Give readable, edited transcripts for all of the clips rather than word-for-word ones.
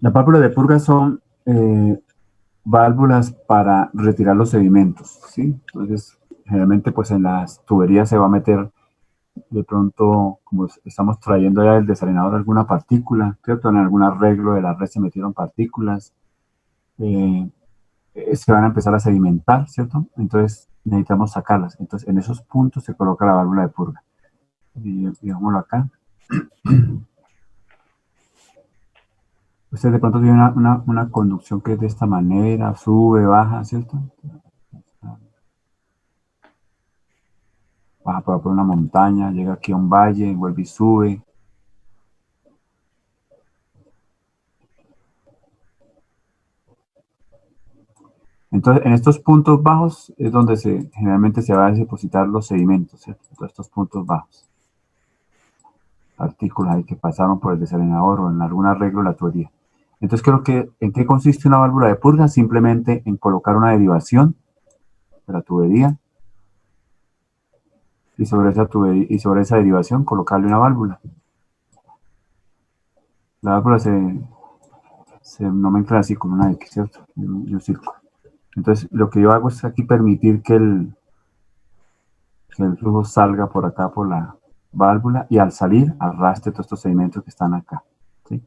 Las válvulas de purga son válvulas para retirar los sedimentos, ¿sí? Entonces, generalmente pues en las tuberías se va a meter de pronto, como estamos trayendo ya del desalinador alguna partícula, ¿cierto? En algún arreglo de la red se metieron partículas, eh, se van a empezar a sedimentar, ¿cierto? Entonces necesitamos sacarlas. Entonces en esos puntos se coloca la válvula de purga. Y digámoslo acá. Usted de pronto tiene una conducción que es de esta manera, sube, baja, ¿cierto? Baja por una montaña, llega aquí a un valle, vuelve y sube. Entonces, en estos puntos bajos es donde generalmente se van a depositar los sedimentos, ¿cierto? Todos estos puntos bajos. Partículas ahí que pasaron por el desalinador o en algún arreglo de la tubería. Entonces, creo que, ¿en qué consiste una válvula de purga? Simplemente en colocar una derivación de la tubería y sobre esa derivación colocarle una válvula. La válvula se nomencla así con una X, ¿cierto? Y un círculo. Entonces, lo que yo hago es aquí permitir que el flujo salga por acá por la válvula y al salir arrastre todos estos sedimentos que están acá. ¿Sí?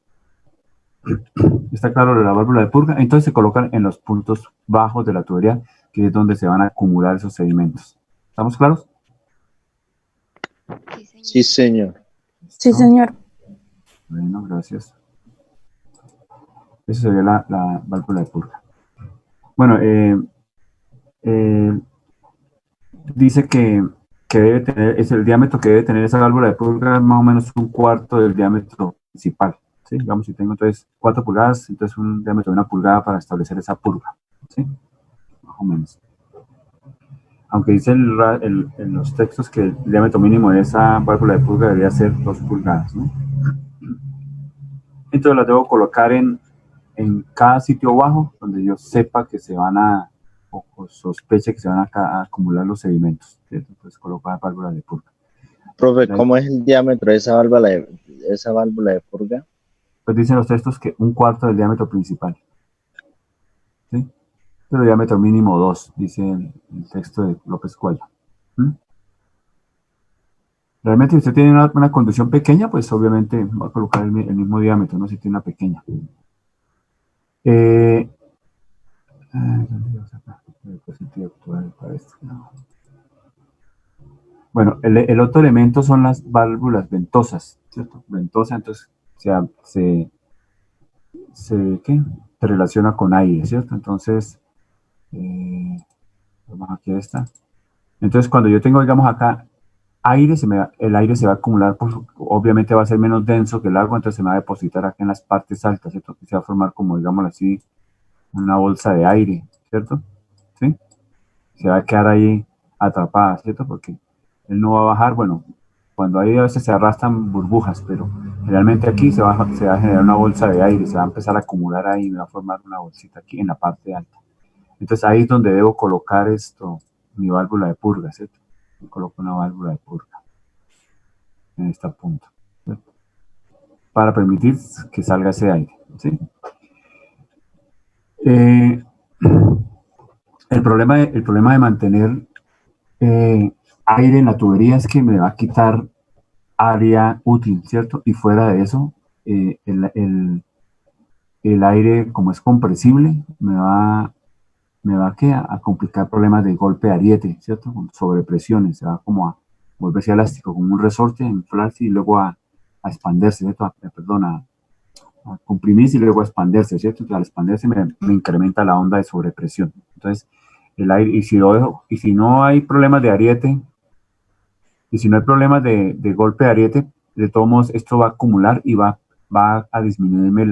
¿Está claro la válvula de purga? Entonces se colocan en los puntos bajos de la tubería, que es donde se van a acumular esos sedimentos. ¿Estamos claros? Sí, señor. Sí, ¿No? señor. Bueno, gracias. Esa sería la válvula de purga. Bueno, dice que debe tener, es el diámetro que debe tener esa válvula de purga, más o menos un cuarto del diámetro principal. ¿Sí? Digamos, si tengo entonces 4 pulgadas, entonces un diámetro de 1 pulgada para establecer esa purga. ¿Sí? Más o menos. Aunque dice en los textos que el diámetro mínimo de esa válvula de purga debería ser 2 pulgadas. ¿No? Entonces las debo colocar en cada sitio bajo donde yo sepa que se van a, o sospeche que se van a acumular los sedimentos. ¿Cierto? Entonces coloco la válvula de purga. Profe, ¿cómo es el diámetro de esa válvula de purga? Pues dicen los textos que un cuarto del diámetro principal. ¿Sí? Pero diámetro mínimo 2, dice el texto de López Cuello. ¿Mm? Realmente, si usted tiene una conducción pequeña, pues obviamente va a colocar el mismo diámetro, ¿no? Si tiene una pequeña. Bueno, el otro elemento son las válvulas ventosas, ¿cierto? Ventosa, entonces ¿qué? Se relaciona con aire, ¿cierto? Entonces, vamos aquí a esta. Entonces, cuando yo tengo, digamos, acá aire, el aire se va a acumular, obviamente va a ser menos denso que el agua, entonces se me va a depositar aquí en las partes altas, ¿cierto? Se va a formar como, digamos así, una bolsa de aire, ¿cierto? ¿Sí? Se va a quedar ahí atrapada, ¿cierto? Porque él no va a bajar, bueno, cuando ahí a veces se arrastran burbujas, pero generalmente aquí se va a generar una bolsa de aire, se va a empezar a acumular ahí y va a formar una bolsita aquí en la parte alta. Entonces ahí es donde debo colocar mi válvula de purga, ¿cierto? Yo coloco una válvula de purga en este punto, ¿cierto? Para permitir que salga ese aire, ¿sí? El problema de mantener aire en la tubería es que me va a quitar área útil, ¿cierto? Y fuera de eso, el aire, como es compresible, me va a complicar problemas de golpe de ariete, ¿cierto? Con sobrepresiones, se va como a volverse elástico, como un resorte, a inflarse y luego a expandirse, ¿cierto? A comprimirse y luego a expandirse, ¿cierto? Entonces, al expandirse me incrementa la onda de sobrepresión. Entonces, el aire, y si no hay problemas de ariete, y si no hay problemas de golpe de ariete, de todos modos, esto va a acumular y va a disminuirme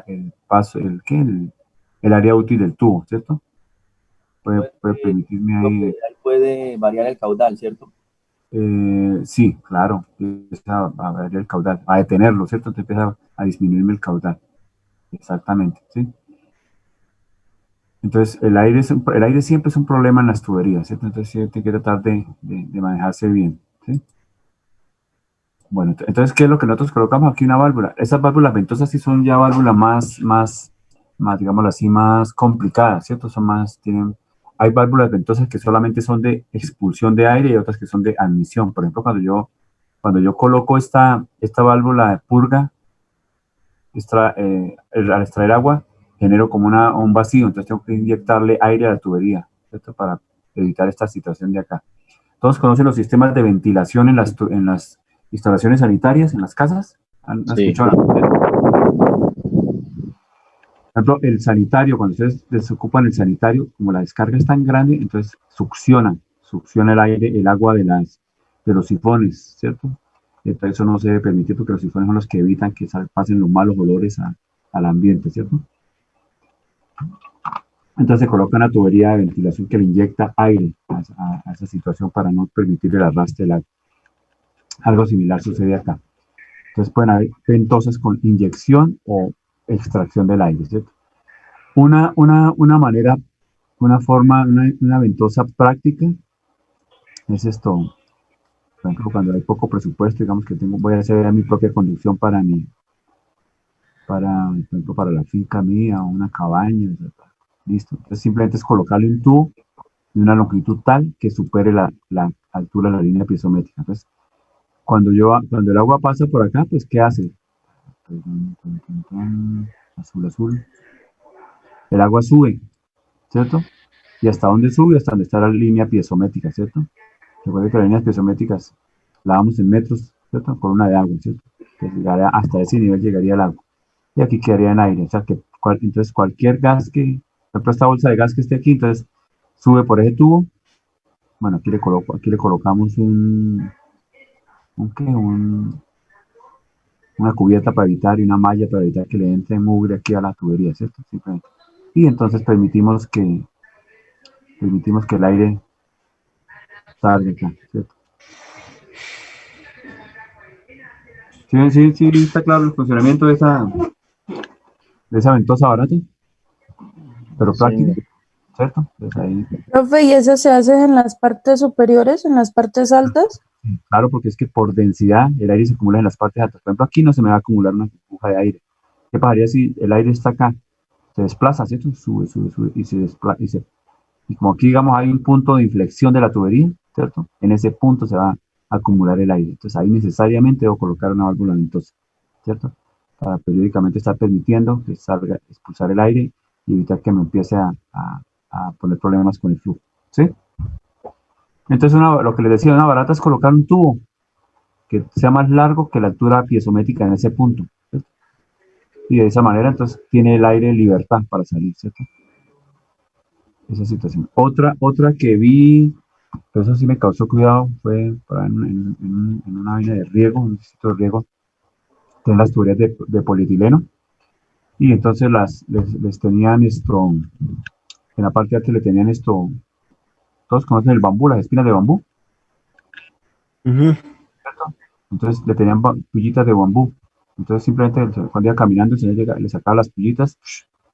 el paso, el área útil del tubo, ¿cierto? Puede permitirme ahí. Ahí puede variar el caudal, ¿cierto? Sí, claro, empieza a variar el caudal, a detenerlo, ¿cierto? Entonces empieza a disminuirme el caudal. Exactamente, ¿sí? Entonces, el aire siempre es un problema en las tuberías, ¿cierto? Entonces, sí, hay que tratar de manejarse bien, ¿sí? Bueno, entonces, ¿qué es lo que nosotros colocamos aquí? Una válvula. Esas válvulas ventosas sí son ya válvulas más, digámoslo así, más complicadas, ¿cierto? Hay válvulas ventosas que solamente son de expulsión de aire y otras que son de admisión. Por ejemplo, cuando yo coloco esta válvula de purga, al extraer agua, genero como un vacío, entonces tengo que inyectarle aire a la tubería, ¿cierto? Para evitar esta situación de acá. Todos conocen los sistemas de ventilación en las instalaciones sanitarias, en las casas. ¿Han Sí, escuchado? Por ejemplo, el sanitario, cuando ustedes desocupan el sanitario, como la descarga es tan grande, entonces succiona el aire, el agua de los sifones, ¿cierto? Entonces eso no se debe permitir porque los sifones son los que evitan que pasen los malos olores al ambiente, ¿cierto? Entonces se coloca una tubería de ventilación que le inyecta aire a esa situación para no permitir el arrastre del agua. Algo similar sucede acá. Entonces pueden haber ventosas con inyección o extracción del aire, ¿cierto? Una manera, una ventosa práctica es esto. Por ejemplo, cuando hay poco presupuesto, digamos que voy a hacer mi propia conducción por ejemplo, para la finca mía o una cabaña, ¿cierto? Listo. Entonces simplemente es colocarle un tubo de una longitud tal que supere la altura de la línea piezométrica. Entonces, cuando el agua pasa por acá, pues, ¿qué hace? Azul, azul. El agua sube, ¿cierto? ¿Y hasta dónde sube? Hasta donde está la línea piezométrica, ¿cierto? Recuerden que las líneas piezométricas la damos en metros, ¿cierto? Por una de agua, ¿cierto? Entonces, hasta ese nivel llegaría el agua. Y aquí quedaría en aire. O sea, entonces cualquier gas por ejemplo, esta bolsa de gas que esté aquí, entonces sube por ese tubo. Bueno, aquí le colocamos una cubierta para evitar y una malla para evitar que le entre mugre aquí a la tubería, ¿cierto? Simplemente. Y entonces permitimos que el aire salga acá, ¿cierto? Sí, sí, sí, está claro el funcionamiento de esa ventosa barata, pero práctica, sí. ¿cierto? Entonces ahí, Profe, ¿y eso se hace en las partes superiores, en las partes altas? claro, porque es que por densidad el aire se acumula en las partes altas. Por ejemplo, aquí no se me va a acumular una burbuja de aire. ¿Qué pasaría si el aire está acá? Se desplaza, ¿cierto? Sube, sube, sube y se desplaza. Y como aquí, digamos, hay un punto de inflexión de la tubería, ¿cierto? En ese punto se va a acumular el aire. Entonces ahí necesariamente debo colocar una válvula ventosa, ¿cierto? Para periódicamente estar permitiendo que salga, expulsar el aire y evitar que me empiece a poner problemas con el flujo, ¿sí? Entonces lo que les decía, una barata es colocar un tubo que sea más largo que la altura piezométrica en ese punto, ¿cierto? Y de esa manera entonces tiene el aire en libertad para salir, ¿cierto? Esa situación. Otra que vi, pero eso sí me causó cuidado, fue en una vaina de riego, un sitio de riego, tienen las tuberías de polietileno, y entonces les tenían esto, en la parte de alta le tenían esto, todos conocen el bambú, las espinas de bambú, ¿cierto? Entonces le tenían pullitas de bambú, entonces simplemente cuando iba caminando el señor le sacaba las pullitas,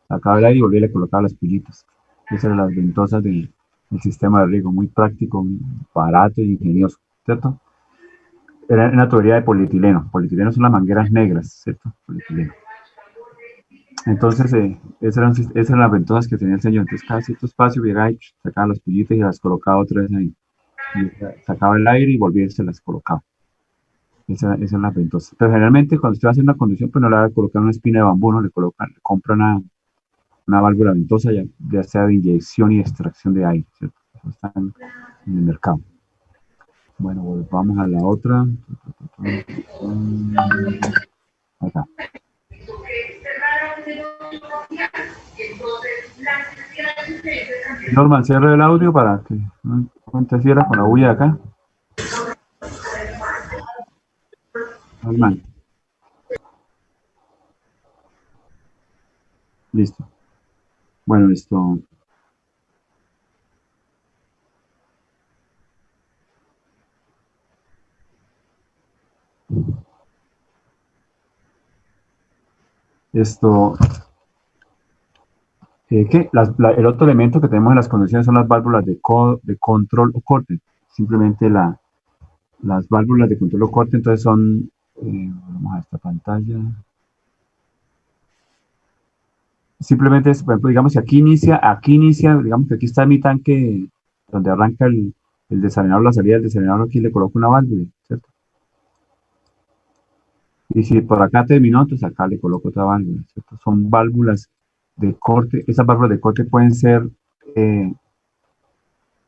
sacaba el aire y volvía y le colocaba las pullitas. Esas eran las ventosas del sistema de riego, muy práctico, muy barato y ingenioso, ¿cierto? Era una tubería de polietileno. Polietileno son las mangueras negras, ¿cierto? Polietileno. Entonces, esas eran las ventosas que tenía el señor. Entonces, cada cierto espacio llegaba y sacaba las pullitas y las colocaba otra vez ahí. Y sacaba el aire y volvía y se las colocaba. Esas eran las ventosas. Pero generalmente, cuando usted va a hacer una conducción, pues no le va a colocar una espina de bambú, no le compra una válvula ventosa, ya sea de inyección y extracción de aire, ¿cierto? Eso está en el mercado. Bueno, vamos a la otra. Acá. Norman, cierra el audio para que no interfiera con la bulla de acá. Norman. Listo. Bueno, esto. El otro elemento que tenemos en las condiciones son las válvulas de control o corte. Simplemente las válvulas de control o corte, entonces son Vamos a esta pantalla. Simplemente es, por ejemplo, digamos, si aquí inicia, digamos que aquí está mi tanque donde arranca el desalinador, la salida del desalinador, aquí le coloco una válvula, ¿cierto? Y si por acá terminó, entonces acá le coloco otra válvula, ¿cierto? Son válvulas de corte. Esas válvulas de corte pueden ser eh,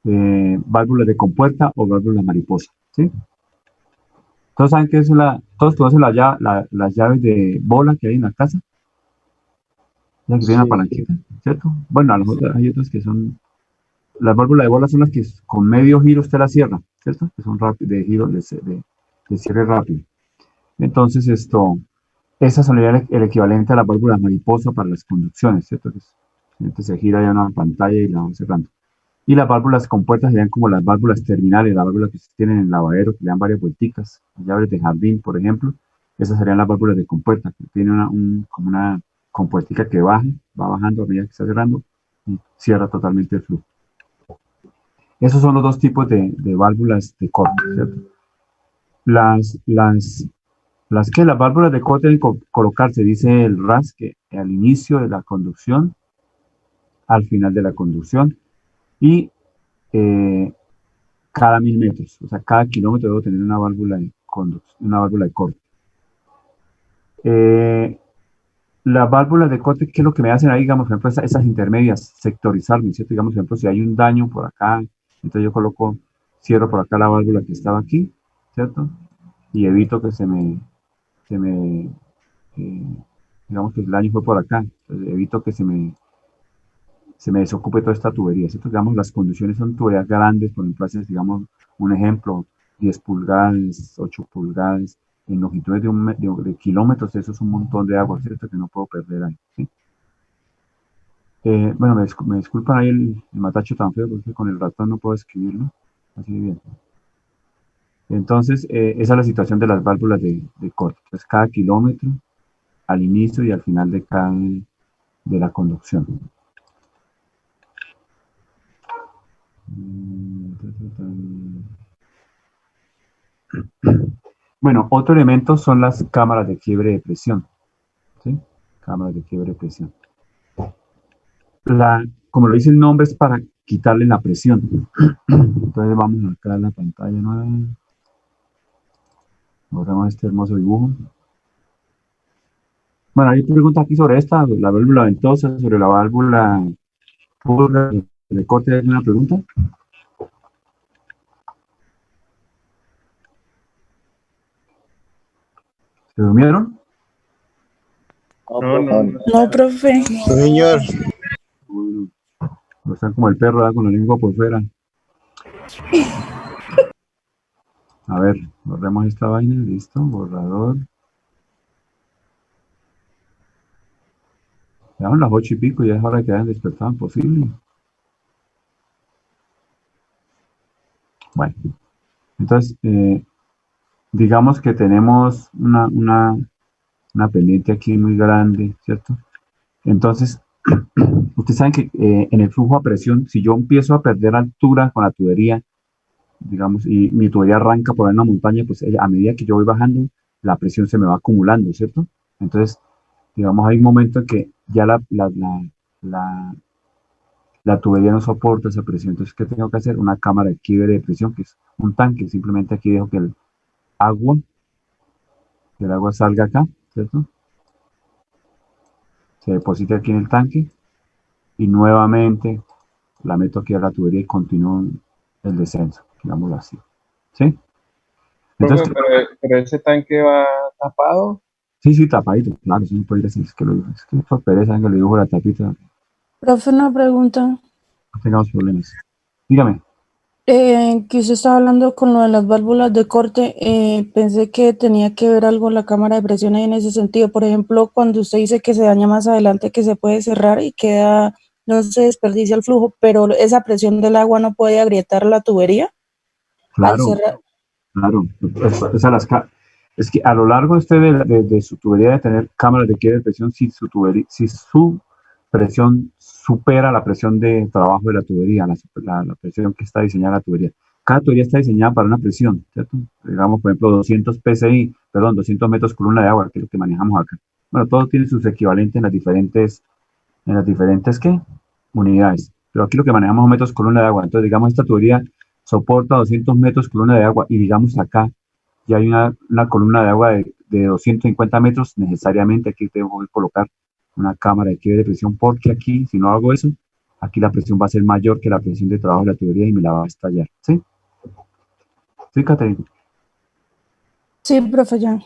válvulas de compuerta o válvulas mariposa, ¿sí? Todos saben que es todos conocen las llaves de bola que hay en la casa, las que tienen la Sí, palanquita, ¿cierto? Bueno, hay otras que son, las válvulas de bola son las que con medio giro usted la cierra, ¿cierto? Que son de giro, de cierre rápido. Entonces esas son el equivalente a las válvulas mariposa para las conducciones, ¿cierto? Entonces se gira ya una pantalla y la va cerrando. Y las válvulas compuertas serían como las válvulas terminales, las válvulas que tienen en el lavadero, que le dan varias vuelticas, las llaves de jardín, por ejemplo. Esas serían las válvulas de compuerta, que tiene como una compuertica que baja, va bajando a medida que está cerrando y cierra totalmente el flujo. Esos son los dos tipos de válvulas de corte, ¿cierto? Las válvulas de corte deben colocarse, dice el RAS, que al inicio de la conducción, al final de la conducción y eh, cada 1000 metros, o sea, cada kilómetro debo tener una válvula una válvula de corte. Las válvulas de corte, ¿qué es lo que me hacen ahí? Digamos, por ejemplo, esas intermedias, sectorizarme, ¿cierto? Digamos, por ejemplo, si hay un daño por acá, entonces yo cierro por acá la válvula que estaba aquí, ¿cierto? Y evito que eh, digamos que el daño fue por acá, entonces evito que se me desocupe toda esta tubería, ¿cierto? Digamos, las conducciones son tuberías grandes, por ejemplo, digamos, un ejemplo, 10 pulgadas, 8 pulgadas, en longitudes de kilómetros, eso es un montón de agua, ¿cierto? Que no puedo perder ahí, ¿sí? Bueno, me disculpan ahí el matacho tan feo, porque con el ratón no puedo escribirlo, así de bien. Entonces, esa es la situación de las válvulas de corte. Entonces, cada kilómetro, al inicio y al final de la conducción. Bueno, otro elemento son las cámaras de quiebre de presión, ¿sí? Cámaras de quiebre de presión. Como lo dice el nombre, es para quitarle la presión. Entonces vamos acá a la pantalla nueva. Borramos este hermoso dibujo. Bueno, hay preguntas aquí sobre la válvula ventosa, sobre la válvula purga de corte. ¿Hay alguna pregunta? ¿Se durmieron? No, profe. señor. Bueno, no están como el perro, ¿verdad? Con la lengua por fuera. A ver, borremos esta vaina, listo, borrador. Ya son las 8:00 y ya es hora que hayan despertado, posible. Bueno, entonces, digamos que tenemos una pendiente aquí muy grande, ¿cierto? Entonces, ustedes saben que en el flujo a presión, si yo empiezo a perder altura con la tubería, digamos, y mi tubería arranca por una montaña, pues a medida que yo voy bajando, la presión se me va acumulando, ¿cierto? Entonces, digamos, hay un momento en que ya la tubería no soporta esa presión. Entonces, ¿qué tengo que hacer? Una cámara de quiebre de presión, que es un tanque. Simplemente aquí dejo agua, que el agua salga acá, ¿cierto? Se deposita aquí en el tanque y nuevamente la meto aquí a la tubería y continúo el descenso, digámoslo así. ¿Sí? Entonces, Pero ese tanque va tapado. sí, tapadito, claro, eso no puede ir así, es que por pereza, venga, le dibujo la tapita, no Profe, una pregunta. tengamos problemas. Dígame. Que usted estaba hablando con lo de las válvulas de corte, pensé que tenía que ver algo la cámara de presión ahí en ese sentido. Por ejemplo, cuando usted dice que se daña más adelante, que se puede cerrar y no se desperdicia el flujo, pero esa presión del agua no puede agrietar la tubería al Claro, cerrar. claro. Es que a lo largo de su tubería de tener cámaras de quiebre de presión, si su presión supera la presión de trabajo de la tubería, la presión que está diseñada la tubería. cada tubería está diseñada para una presión, ¿cierto? Digamos, por ejemplo, 200 PSI, perdón, 200 metros columna de agua, que es lo que manejamos acá. Bueno, todo tiene sus equivalentes en las diferentes, ¿qué? Unidades. Pero aquí lo que manejamos es metros columna de agua. Entonces, digamos, esta tubería soporta 200 metros columna de agua y digamos acá ya hay una columna de agua de 250 metros, necesariamente aquí tengo que colocar una cámara de quiebre de presión porque aquí, si no hago eso, aquí la presión va a ser mayor que la presión de trabajo de la tubería y me la va a estallar. ¿Sí? ¿Sí, Catherine? Sí, profe, ya.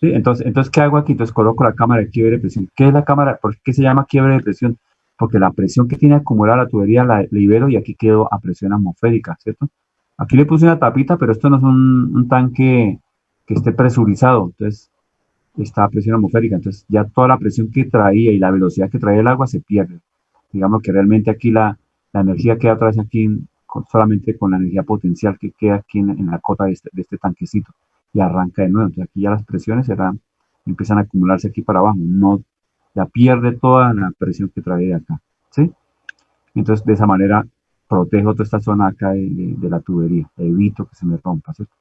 Sí, entonces, ¿qué hago aquí? Entonces coloco la cámara de quiebre de presión. ¿Qué es la cámara? ¿Por qué se llama quiebre de presión? Porque la presión que tiene acumulada la tubería la libero y aquí quedo a presión atmosférica, ¿cierto? Aquí le puse una tapita, pero esto no es un tanque que esté presurizado, entonces está a presión atmosférica, entonces ya toda la presión que traía y la velocidad que traía el agua se pierde. Digamos que realmente aquí la energía queda otra vez aquí solamente con la energía potencial que queda aquí en la cota de este tanquecito y arranca de nuevo. Entonces aquí ya las presiones empiezan a acumularse aquí para abajo, no, ya pierde toda la presión que trae de acá, ¿sí? Entonces de esa manera protejo toda esta zona acá de la tubería, evito que se me rompa, ¿cierto?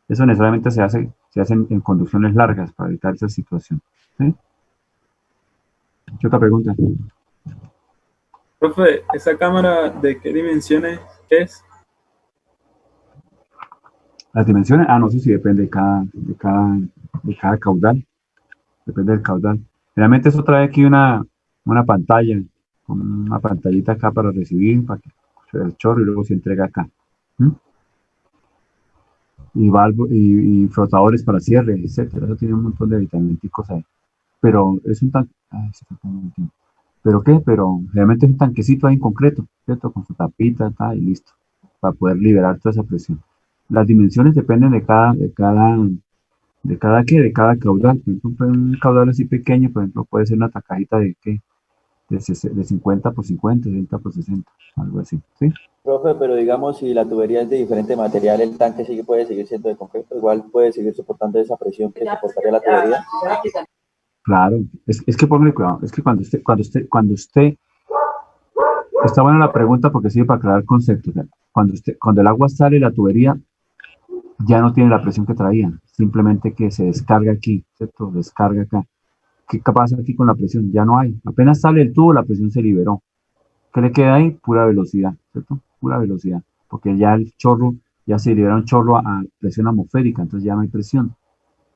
Eso necesariamente se hace en conducciones largas para evitar esa situación, ¿sí? ¿Qué otra pregunta? Profe, ¿esa cámara de qué dimensiones es? Las dimensiones, no sé si depende de cada caudal, depende del caudal. Realmente eso trae aquí una pantalla, una pantallita acá para recibir, para que se vea el chorro y luego se entrega acá. ¿Mm? Y flotadores para cierre, etcétera. Eso tiene un montón de vitaminicos ahí. Pero es un tanque. ¿Pero qué? Pero realmente es un tanquecito ahí en concreto, ¿cierto? Con su tapita, y listo. Para poder liberar toda esa presión. Las dimensiones dependen de cada caudal. Por ejemplo, un caudal así pequeño, por ejemplo, puede ser una tacajita de 50 por 50, 60 por 60, algo así, ¿sí? Profe, pero digamos, si la tubería es de diferente material, el tanque puede seguir siendo de concreto, igual puede seguir soportando esa presión que soportaría la tubería. Claro, es que póngale cuidado, es que cuando usted, está buena la pregunta porque sirve para aclarar conceptos. ¿Ya? Cuando el agua sale de la tubería, ya no tiene la presión que traía, simplemente que se descarga aquí, ¿cierto? Descarga acá. ¿Qué pasa aquí con la presión? Ya no hay. Apenas sale el tubo, la presión se liberó. ¿Qué le queda ahí? Pura velocidad, ¿cierto? Pura velocidad. Porque ya el chorro, ya se libera un chorro a presión atmosférica, entonces ya no hay presión,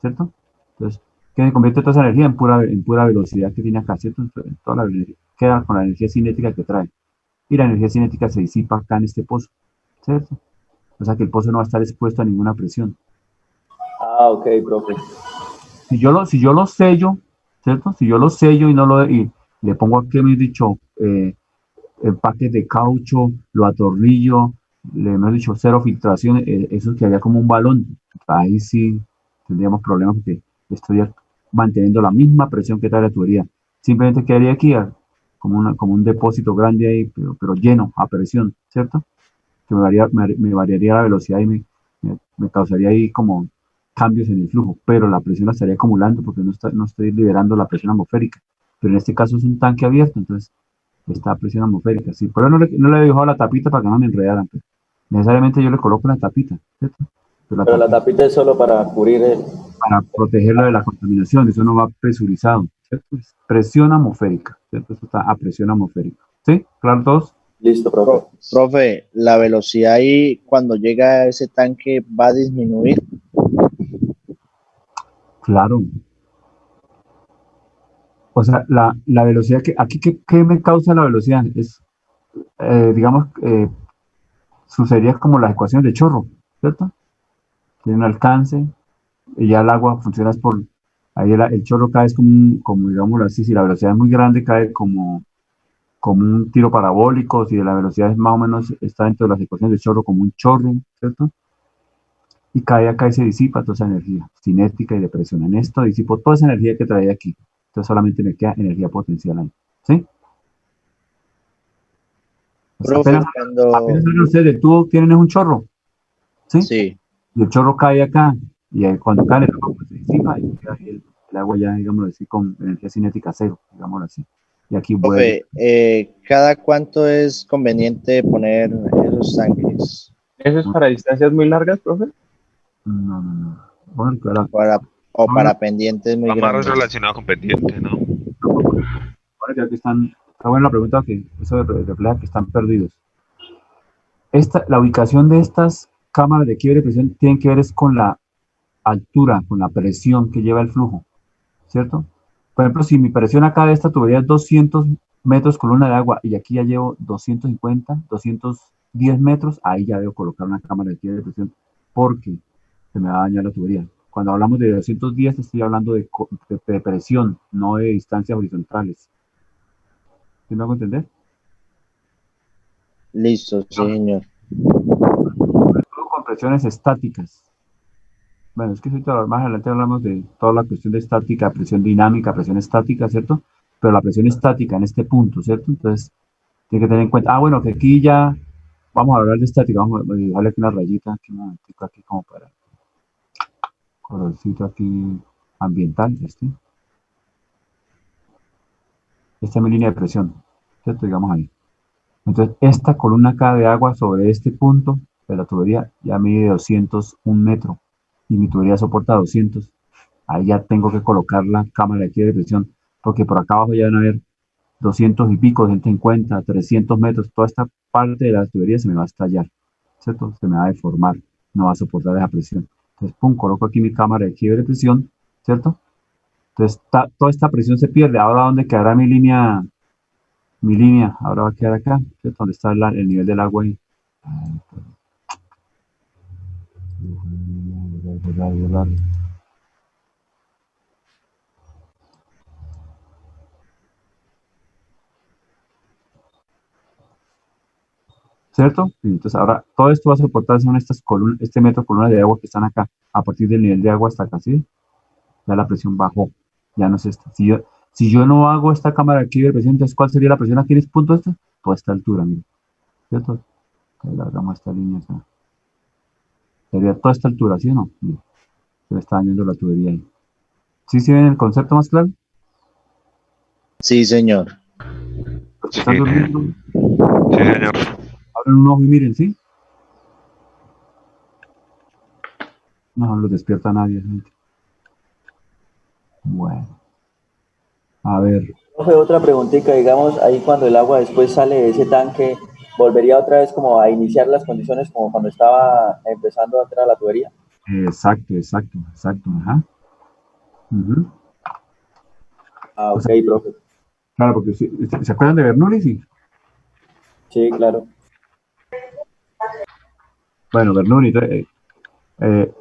¿cierto? Entonces, ¿qué convierte toda esa energía en pura velocidad que tiene acá, ¿cierto? Entonces, toda la energía, queda con la energía cinética que trae. Y la energía cinética se disipa acá en este pozo, ¿cierto? O sea que el pozo no va a estar expuesto a ninguna presión. Ah, ok, profe. Si yo lo sello, ¿cierto? Si yo lo sello y le pongo aquí, me he dicho, empaques de caucho, lo atornillo, le hemos dicho cero filtración, eso quedaría como un balón. Ahí sí tendríamos problemas porque estoy manteniendo la misma presión que trae la tubería. Simplemente quedaría aquí como un depósito grande ahí, pero lleno, a presión, ¿cierto? Que me variaría la velocidad y me causaría ahí como cambios en el flujo, pero la presión la estaría acumulando porque no estoy liberando la presión atmosférica. Pero en este caso es un tanque abierto, entonces está a presión atmosférica, sí. Pero no le he dejado la tapita para que no me enredaran. Pero necesariamente yo le coloco una tapita, ¿cierto? Pero la tapita es solo para cubrir el... Para protegerlo de la contaminación, eso no va presurizado, ¿cierto? Es presión atmosférica, ¿cierto? Eso está a presión atmosférica. ¿Sí? ¿Claro todos? Listo, profe. Profe, la velocidad ahí cuando llega a ese tanque va a disminuir. Claro. O sea, la velocidad aquí, ¿qué me causa la velocidad? Es, digamos, sucedería como las ecuaciones de chorro, ¿cierto? Tiene un alcance y ya el agua funciona ahí el chorro cae es como digámoslo así, si la velocidad es muy grande cae como un tiro parabólico, si la velocidad es más o menos, está dentro de las ecuaciones de chorro como un chorro, ¿cierto? Y cae acá y se disipa toda esa energía cinética y de presión. En esto disipo toda esa energía que traía aquí. Entonces solamente me queda energía potencial ahí, ¿sí? Pues Profe, apenas ustedes del tubo tienen un chorro, ¿sí? Sí. Y el chorro cae acá, y cuando cae el agua pues, se disipa y queda el agua ya, digámoslo así, con energía cinética cero, digámoslo así. Y aquí vuelve. Profe, ¿cada cuánto es conveniente poner esos tanques? ¿Eso es para distancias muy largas, profe? No. Bueno, claro. Para pendientes muy Va más grandes. relacionado con pendiente, ¿no? Ahora ya que está buena la pregunta, que eso refleja que están perdidos. La ubicación de estas cámaras de quiebre de presión tienen que ver es con la altura, con la presión que lleva el flujo, ¿cierto? Por ejemplo, si mi presión acá de esta tubería es 200 metros columna de agua y aquí ya llevo 250, 210 metros, ahí ya debo colocar una cámara de quiebre de presión porque se me va a dañar la tubería. Cuando hablamos de 210 estoy hablando de presión, no de distancias horizontales. ¿Sí me hago entender? Listo, sí, señor. Con presiones estáticas. Bueno, es que más adelante hablamos de toda la cuestión de estática, presión dinámica, presión estática, ¿cierto? Pero la presión estática en este punto, ¿cierto? Entonces, tiene que tener en cuenta, bueno, que aquí ya vamos a hablar de estática, vamos a dibujarle aquí una rayita, aquí un momentico, aquí como para colorcito aquí ambiental, Esta es mi línea de presión, ¿cierto? Digamos ahí. Entonces, esta columna acá de agua sobre este punto de la tubería ya mide 201 metros y mi tubería soporta 200. Ahí ya tengo que colocar la cámara de quiebre de presión porque por acá abajo ya van a haber 200 y pico, 250, 300 metros. Toda esta parte de la tubería se me va a estallar, ¿cierto? Se me va a deformar, no va a soportar esa presión. Entonces, pum, coloco aquí mi cámara de quiebre de presión, ¿cierto? Entonces, toda esta presión se pierde. Ahora, ¿dónde quedará mi línea? Mi línea ahora va a quedar acá, ¿cierto? Donde está el nivel del agua ahí. ¿Cierto? Y entonces ahora todo esto va a soportar son estas columnas, este metro columnas de agua que están acá, a partir del nivel de agua hasta acá, ¿sí? Ya la presión bajó, ya no es esta. Si yo no hago esta cámara aquí de presión, entonces ¿cuál sería la presión aquí en este punto este? Toda esta altura, mira, ¿cierto? Que le hagamos esta línea acá. Sería toda esta altura, ¿sí o no? Mira, se le está dañando la tubería ahí. ¿Sí ven el concepto más claro? Sí, señor. Los que están durmiendo, Sí, señor. abren un ojo y miren, ¿sí? No los despierta nadie, gente. Bueno. A ver. Profe, otra preguntita, digamos, ahí cuando el agua después sale de ese tanque, ¿volvería otra vez como a iniciar las condiciones como cuando estaba empezando a entrar a la tubería? Exacto, ajá. Uh-huh. Ah, ok, profe. Claro, porque ¿se acuerdan de Bernoulli? Sí. Sí, claro. Bueno, Bernoulli,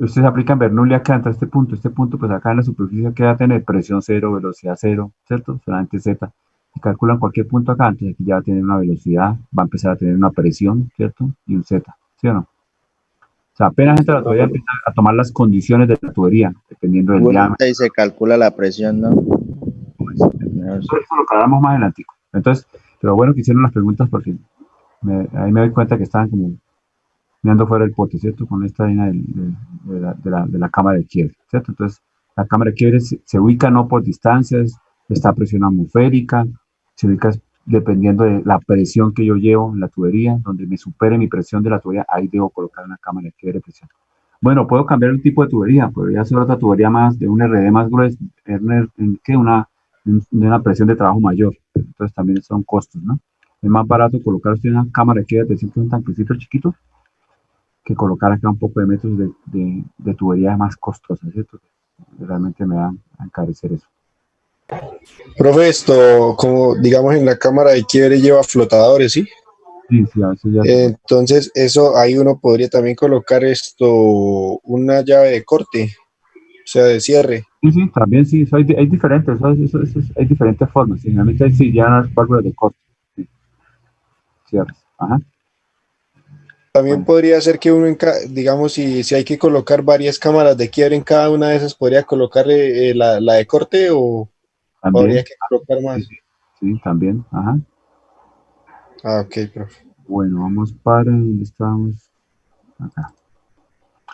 ustedes aplican Bernoulli acá entre este punto pues acá en la superficie que va a tener presión cero, velocidad cero, ¿cierto? Solamente Z. Y calculan cualquier punto acá, entonces aquí ya va a tener una velocidad, va a empezar a tener una presión, ¿cierto? Y un Z, ¿sí o no? O sea, apenas entra la tubería, empieza a tomar las condiciones de la tubería, dependiendo del diámetro. Y se calcula la presión, ¿no? Eso lo aclaramos más adelante. Entonces, pero bueno que hicieron las preguntas porque ahí me doy cuenta que estaban como mirando fuera del pote, ¿cierto? Con esta línea de la cámara de quiebre, ¿cierto? Entonces, la cámara de quiebre se ubica no por distancias, está a presión atmosférica, se ubica dependiendo de la presión que yo llevo en la tubería, donde me supere mi presión de la tubería, ahí debo colocar una cámara de quiebre de presión. Bueno, puedo cambiar el tipo de tubería, podría hacer otra tubería más, de un RD más grueso, que de una presión de trabajo mayor, entonces también son costos, ¿no? Es más barato colocar usted una cámara de quiebre de presión que un tanquecito chiquito, que colocar acá un poco de metros de tubería más costosa, ¿cierto? Realmente me va a encarecer eso. Profe, esto, como digamos en la cámara de quiebre lleva flotadores, ¿sí? Sí, a veces ya. Entonces, eso ahí uno podría también colocar una llave de corte, o sea, de cierre. Sí, también sí, hay diferentes, hay diferentes formas. Generalmente sí, ya las válvulas de corte. Sí. Cierres, ajá. También podría ser que uno, digamos, si hay que colocar varias cámaras de quiebre en cada una de esas, podría colocarle la de corte o también, habría que colocar más. Sí, también, ajá. Ah, ok, profe. Bueno, vamos para donde estábamos. Acá.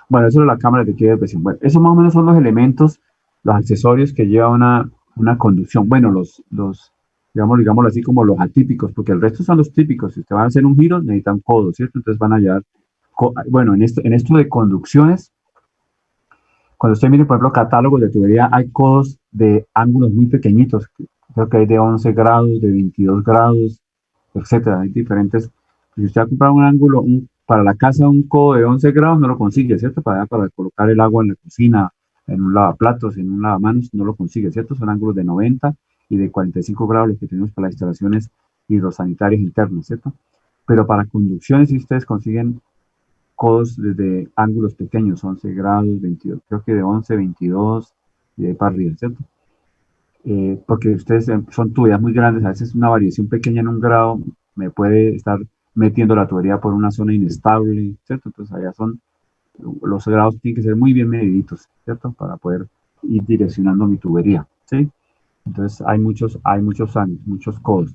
Bueno, eso es la cámara de quiebre de presión. Bueno, esos más o menos son los elementos, los accesorios que lleva una conducción. Bueno, digámoslo así como los atípicos, porque el resto son los típicos. Si usted va a hacer un giro, necesitan codos, ¿cierto? Entonces van a llevar bueno, en esto de conducciones, cuando usted mire, por ejemplo, catálogos de tubería, hay codos de ángulos muy pequeñitos. Creo que hay de 11 grados, de 22 grados, etcétera. Hay diferentes. Si usted ha comprado un ángulo para la casa, un codo de 11 grados, no lo consigue, ¿cierto? Para colocar el agua en la cocina, en un lavaplatos, en un lavamanos, no lo consigue, ¿cierto? Son ángulos de 90 y de 45 grados los que tenemos para las instalaciones hidrosanitarias internas, ¿cierto? Pero para conducciones, si ustedes consiguen codos desde ángulos pequeños, 11 grados, 22, creo que de 11, 22 y de ahí para arriba, ¿cierto? Porque ustedes son tuberías muy grandes, a veces una variación pequeña en un grado me puede estar metiendo la tubería por una zona inestable, ¿cierto? Entonces allá los grados tienen que ser muy bien mediditos, ¿cierto? Para poder ir direccionando mi tubería, ¿sí? Entonces hay muchos ángulos, muchos codos.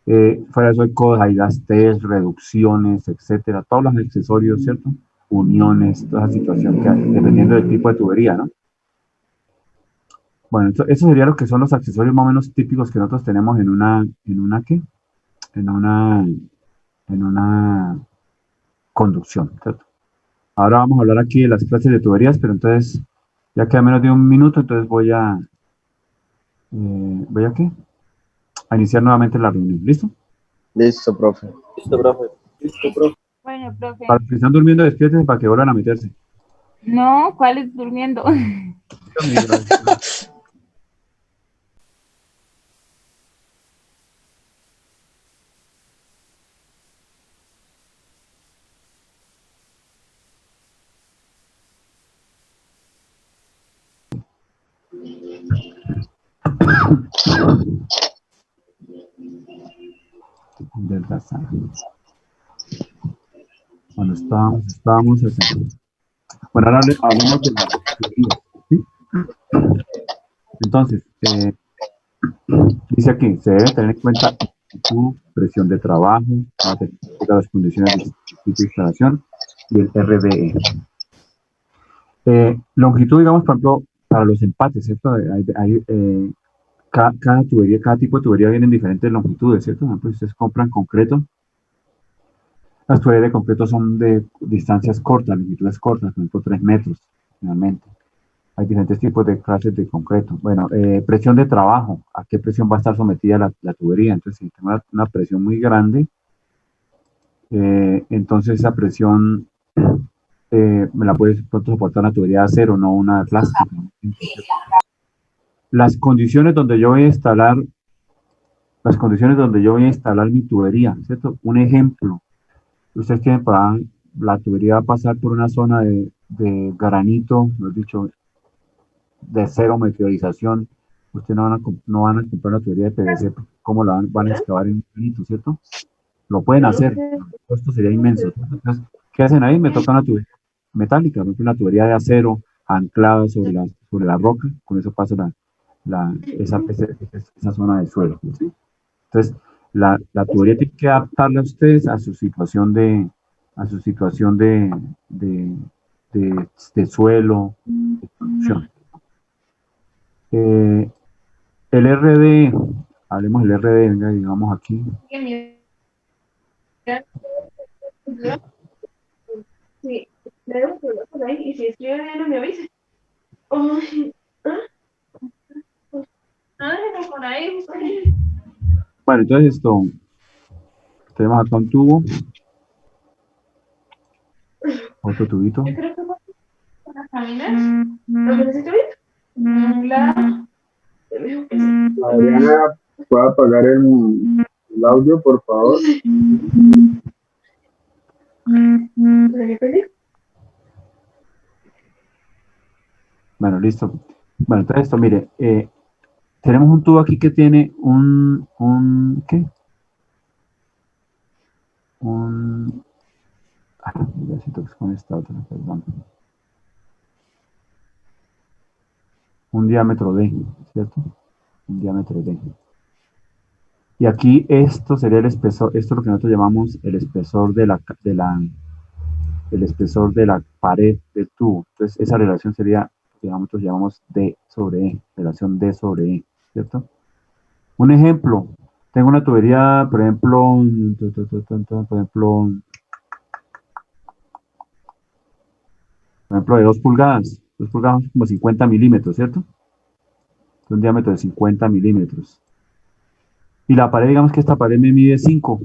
Fuera de eso hay codos, hay gastes, reducciones, etcétera, todos los accesorios, ¿cierto? Uniones, toda esa situación que hay, dependiendo del tipo de tubería, ¿no? Bueno, eso sería lo que son los accesorios más o menos típicos que nosotros tenemos ¿qué? En una conducción, ¿cierto? Ahora vamos a hablar aquí de las clases de tuberías, pero entonces ya queda menos de un minuto, entonces voy a ¿qué? A iniciar nuevamente la reunión. ¿Listo? Listo, profe. Listo, profe. Listo, profe. Bueno, profe. Para los que están durmiendo, despiértense para que vuelvan a meterse. No, ¿cuál es durmiendo? Cuando estábamos haciendo. Bueno, ahora hablemos de la tubería, ¿sí? Entonces, dice aquí, se debe tener en cuenta su presión de trabajo, las condiciones de instalación y el RDE. Longitud, digamos, por ejemplo, para los empates, ¿cierto? Cada tubería, cada tipo de tubería viene en diferentes longitudes, ¿cierto? Por ejemplo, si ustedes compran concreto, las tuberías de concreto son de distancias cortas, longitudes cortas, por ejemplo, 3 metros, finalmente. Hay diferentes tipos de clases de concreto. Bueno, presión de trabajo, ¿a qué presión va a estar sometida la tubería? Entonces, si tengo una presión muy grande, entonces esa presión me la puede soportar una tubería de acero, no una de plástico. Las condiciones donde yo voy a instalar mi tubería, ¿cierto? Un ejemplo, ustedes tienen la tubería va a pasar por una zona de granito, mejor dicho, de cero meteorización. Ustedes no van a comprar una tubería de PVC, ¿cómo la van a excavar en un granito, ¿cierto? Lo pueden hacer, el costo sería inmenso. Entonces, ¿qué hacen ahí? Me toca una tubería metálica, una tubería de acero anclada sobre la roca, con eso pasa esa zona de suelo, ¿sí? Entonces, la tubería tiene que adaptarla a ustedes a su situación de suelo, de producción. El RD, hablemos del RD, venga, digamos aquí. Sí, le dejo por ahí y si escribe bien no me avise. No, por ahí. Bueno, entonces tenemos acá un tubo, otro tubito. Yo creo que para caminar. ¿Lo necesito bien? Adriana, ¿puede apagar el audio, por favor? Bueno, listo. Bueno, entonces mire, tenemos un tubo aquí que tiene ¿qué? Necesito que con esta otra, perdón. Un diámetro D, ¿cierto? Un diámetro D. Y aquí esto sería el espesor, esto es lo que nosotros llamamos el espesor el espesor de la pared del tubo. Entonces, esa relación sería, que nosotros llamamos D sobre E, relación D sobre E, ¿cierto? Un ejemplo, tengo una tubería, por ejemplo, por ejemplo, de 2 pulgadas. 2 pulgadas son como 50 milímetros, ¿cierto? Es un diámetro de 50 milímetros. Y la pared, digamos que esta pared me mide 5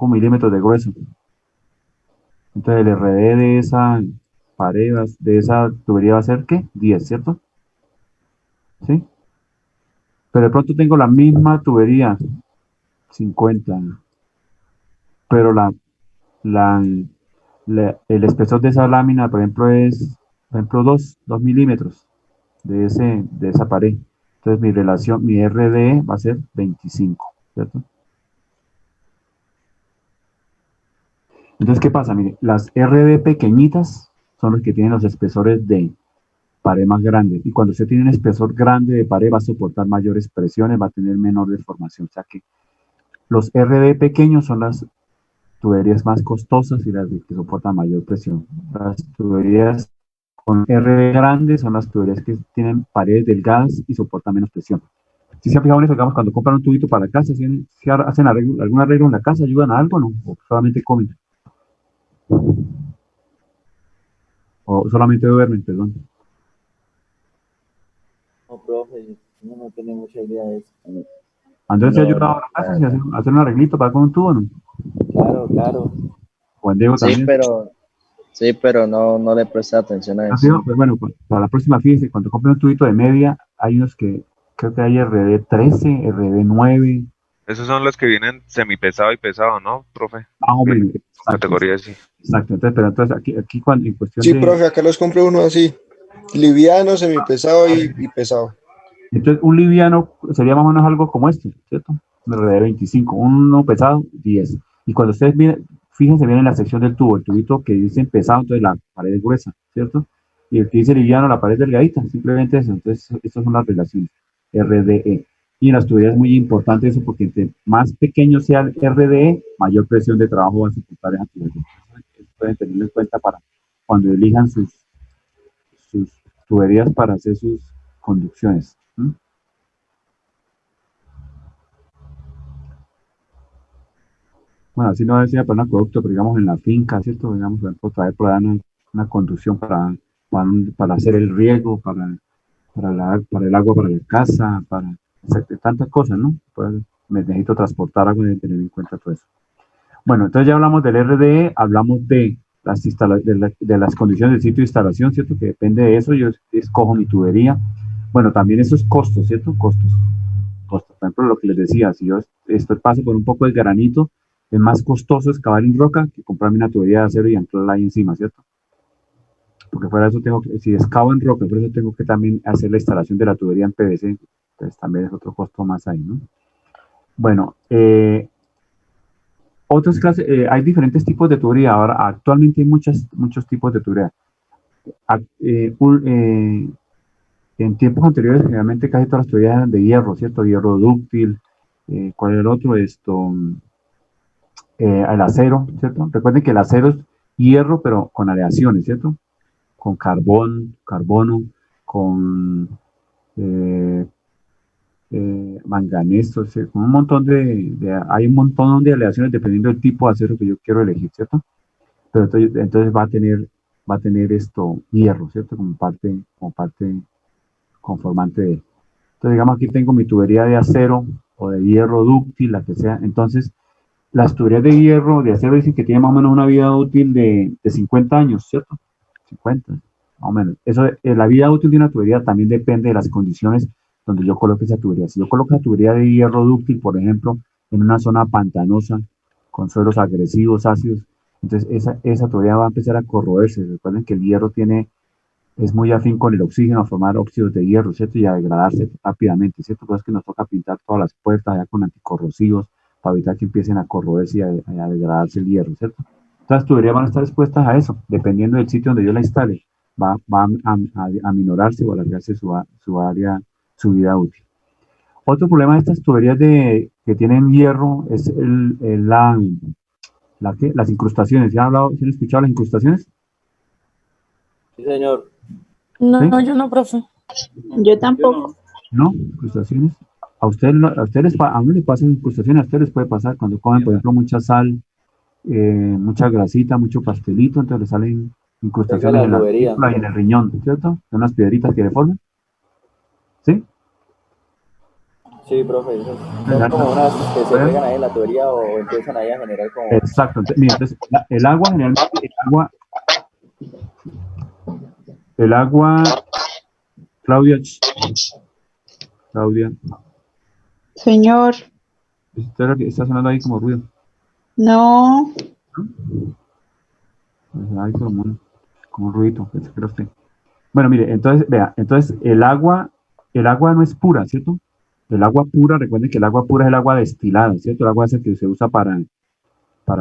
milímetros de grueso. Entonces el RD de esa pared, de esa tubería va a ser, ¿qué? 10, ¿cierto? ¿Sí? Pero de pronto tengo la misma tubería, 50, pero el espesor de esa lámina, por ejemplo, es, 2 milímetros de esa pared. Entonces mi RD va a ser 25, ¿cierto? Entonces, ¿qué pasa? Mire, las RD pequeñitas son las que tienen los espesores de pared más grandes. Y cuando usted tiene un espesor grande de pared, va a soportar mayores presiones, va a tener menor deformación. O sea que los RD pequeños son las tuberías más costosas y las que soportan mayor presión. Las tuberías con RD grandes son las tuberías que tienen paredes delgadas y soportan menos presión. Si se han fijado en eso, digamos, cuando compran un tubito para la casa, si hacen algún arreglo en la casa, ¿ayudan a algo, no? ¿O solamente comen? O solamente duermen, perdón. No, profe, no tiene mucha idea de eso. Andrés, ¿te ha ayudado a la casa si hacer un arreglito para con un tubo, no? Claro. Juan Diego también. Sí, pero no le presté atención a eso. Pues bueno, para la próxima, fíjense, cuando compren un tubito de media, hay unos que creo que hay RD 13, RD 9. Esos son los que vienen semipesado y pesado, ¿no, profe? Más o menos. Categoría así. Exacto. Entonces aquí cuando en cuestión sí, profe, acá los compré uno así, liviano, semipesado y pesado. Entonces, un liviano sería más o menos algo como este, ¿cierto? Un RD 25, uno pesado, 10. Y cuando ustedes miren, fíjense bien en la sección del tubo, el tubito que dice pesado, entonces la pared es gruesa, ¿cierto? Y el que dice liviano, la pared es delgadita, simplemente eso. Entonces, estas son las relaciones, RDE. Y en las tuberías es muy importante eso, porque entre más pequeño sea el RDE, mayor presión de trabajo va a soportar esa tubería. Pueden tenerlo en cuenta para cuando elijan sus tuberías para hacer sus conducciones. Bueno, así no decía para un acueducto, pero digamos en la finca, ¿cierto? Digamos, traer por ahí una conducción para hacer el riego, para el agua para la casa, para hacer tantas cosas, ¿no? Pues me necesito transportar algo y tener en cuenta todo eso. Bueno, entonces ya hablamos del RDE, hablamos de las condiciones del sitio de instalación, ¿cierto? Que depende de eso, yo escojo mi tubería. Bueno, también esos costos, ¿cierto? Costos. Por ejemplo, lo que les decía, si yo paso por un poco de granito, es más costoso excavar en roca que comprarme una tubería de acero y anclarla ahí encima, ¿cierto? Porque fuera de eso si excavo en roca, por eso tengo que también hacer la instalación de la tubería en PVC, entonces también es otro costo más ahí, ¿no? Bueno, otras clases, hay diferentes tipos de tubería. Ahora, actualmente hay muchos tipos de tubería. En tiempos anteriores, generalmente casi todas las tuberías eran de hierro, ¿cierto? Hierro dúctil. ¿Cuál es el otro? El acero, ¿cierto? Recuerden que el acero es hierro, pero con aleaciones, ¿cierto? Con carbono, con manganeso, con un montón hay un montón de aleaciones dependiendo del tipo de acero que yo quiero elegir, ¿cierto? Pero entonces va a tener hierro, ¿cierto? Como parte conformante de él. Entonces, digamos, aquí tengo mi tubería de acero o de hierro dúctil, la que sea. Entonces, las tuberías de hierro, de acero, dicen que tienen más o menos una vida útil de 50 años, ¿cierto? 50, más o menos. Eso, la vida útil de una tubería también depende de las condiciones donde yo coloque esa tubería. Si yo coloco la tubería de hierro dúctil, por ejemplo, en una zona pantanosa, con suelos agresivos, ácidos, entonces esa tubería va a empezar a corroerse. Recuerden que el hierro es muy afín con el oxígeno a formar óxidos de hierro, ¿cierto? Y a degradarse rápidamente, ¿cierto? Pues es que nos toca pintar todas las puertas ya con anticorrosivos para evitar que empiecen a corroerse y a degradarse el hierro, ¿cierto? Las tuberías van a estar expuestas a eso, dependiendo del sitio donde yo la instale. Va a minorarse o alargarse su vida útil. Otro problema de estas tuberías que tienen hierro es las incrustaciones. ¿Se han escuchado las incrustaciones? Sí, señor. No, ¿Sí? yo no, profe. Yo tampoco. ¿No? Incrustaciones. A mí les pasan incrustaciones, a ustedes les puede pasar cuando comen, por ejemplo, mucha sal, mucha grasita, mucho pastelito, entonces le salen incrustaciones la en la tubería. vesícula y en el riñón, ¿cierto? Son unas piedritas que deforman, ¿sí? Sí, profe, son como unas que se pegan ahí en la tubería o empiezan ahí a generar como... Exacto. Mira, entonces, el agua, generalmente, el agua, Claudia, Señor, está sonando ahí como ruido. no. Hay como un ruido, pensé que era usted. Bueno, mire, entonces, vea, entonces el agua no es pura, ¿cierto? El agua pura, recuerden que el agua pura es el agua destilada, ¿cierto? El agua esa que se usa para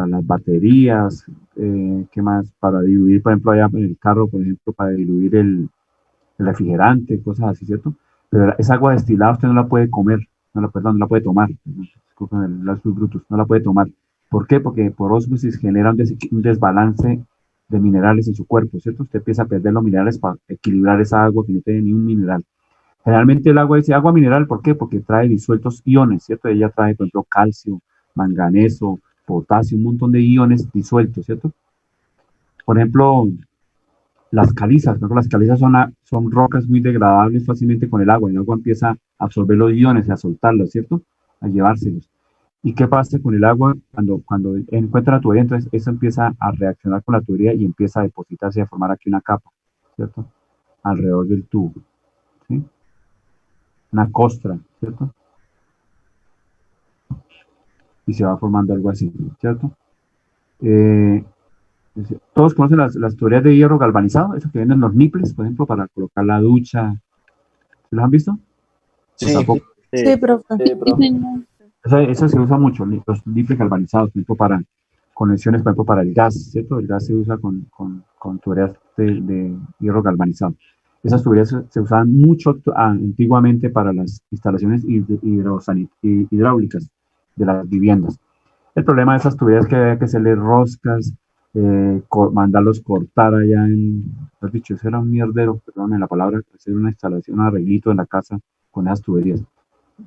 las baterías, ¿qué más? Para diluir, por ejemplo, allá en el carro, por ejemplo, para diluir el refrigerante, cosas así, ¿cierto? Pero esa agua destilada usted no la puede comer, perdón, no la puede tomar, disculpen el lapsus brutus, no la puede tomar. ¿Por qué? Porque por ósmosis genera un desbalance de minerales en su cuerpo, ¿cierto? Usted empieza a perder los minerales para equilibrar esa agua que no tiene ni un mineral. Generalmente el agua dice agua mineral, ¿por qué? Porque trae disueltos iones, ¿cierto? Ella trae, por ejemplo, calcio, manganeso, potasio, un montón de iones disueltos, ¿cierto? Por ejemplo, las calizas, ¿no? Las calizas son rocas muy degradables fácilmente con el agua empieza a absorber los iones y a soltarlos, ¿cierto? A llevárselos. ¿Y qué pasa con el agua cuando encuentra la tubería? Entonces eso empieza a reaccionar con la tubería y empieza a depositarse y a formar aquí una capa, ¿cierto? Alrededor del tubo, ¿sí? Una costra, ¿cierto? Y se va formando algo así, ¿cierto? Todos conocen las tuberías de hierro galvanizado, eso que venden los niples, por ejemplo, para colocar la ducha. ¿Los han visto? Sí. Sí, profe. Sí, profe. Eso se usa mucho, los niples galvanizados, por ejemplo, para conexiones, por ejemplo, para el gas, ¿cierto? El gas se usa con tuberías de hierro galvanizado. Esas tuberías se usaban mucho antiguamente para las instalaciones hidráulicas de las viviendas. El problema de esas tuberías es que había que hacerle roscas, mandarlos cortar allá has dicho, eso era un mierdero, perdón la palabra, hacer una instalación, un arreglito en la casa con esas tuberías.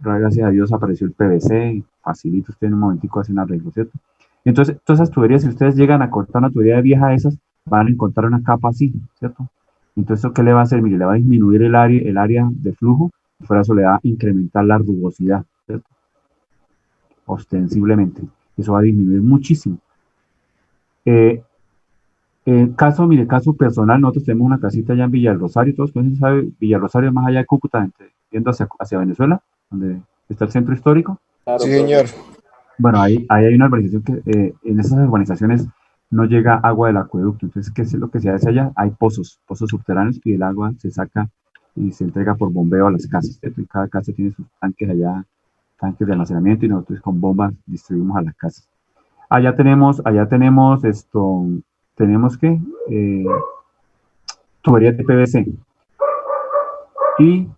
Gracias a Dios apareció el PVC y facilito, usted en un momentico hace un arreglo, ¿cierto? Entonces, todas esas tuberías, si ustedes llegan a cortar una tubería vieja de esas, van a encontrar una capa así, ¿cierto? Entonces, ¿eso qué le va a hacer? Mire, le va a disminuir el área de flujo, y fuera eso le va a incrementar la rugosidad, ¿cierto? Ostensiblemente. Eso va a disminuir muchísimo. Mire, caso personal, nosotros tenemos una casita allá en Villa del Rosario, todos conocen, ¿sabe? Villa del Rosario es más allá de Cúcuta, yendo hacia Venezuela, donde está el centro histórico. Claro, Sí, profe. señor. Bueno, ahí hay una urbanización que en esas urbanizaciones no llega agua del acueducto. Entonces, ¿qué es lo que se hace allá? Hay pozos subterráneos y el agua se saca y se entrega por bombeo a las casas, ¿cierto? Y cada casa tiene sus tanques allá, tanques de almacenamiento y nosotros con bombas distribuimos a las casas. Allá tenemos tenemos que tuberías de PVC. Y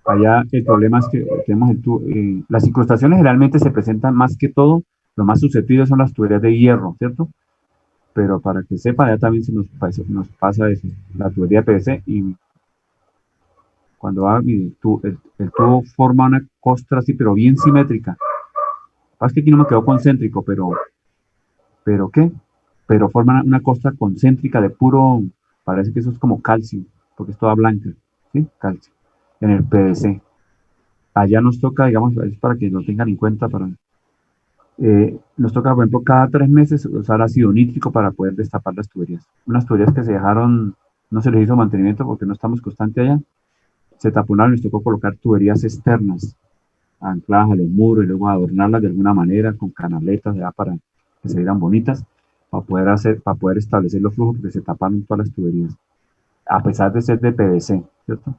allá el problema es que tenemos las incrustaciones generalmente se presentan más que todo, lo más susceptibles son las tuberías de hierro, ¿cierto? Pero para que sepan, allá también nos pasa eso, la tubería de PVC y cuando va, el tubo forma una costra así, pero bien simétrica. Es que aquí no me quedó concéntrico, pero ¿qué? Pero forma una costra concéntrica de puro, parece que eso es como calcio, porque es toda blanca, ¿sí? Calcio, en el PVC. Allá nos toca, digamos, es para que lo tengan en cuenta, nos toca, por ejemplo, cada 3 meses usar ácido nítrico para poder destapar las tuberías. Unas tuberías que se dejaron, no se les hizo mantenimiento porque no estamos constante allá, se taponaron y nos tocó colocar tuberías externas, ancladas a los muros y luego adornarlas de alguna manera con canaletas, ya para que se vieran bonitas, para poder establecer los flujos porque se taparon todas las tuberías, a pesar de ser de PVC, ¿cierto?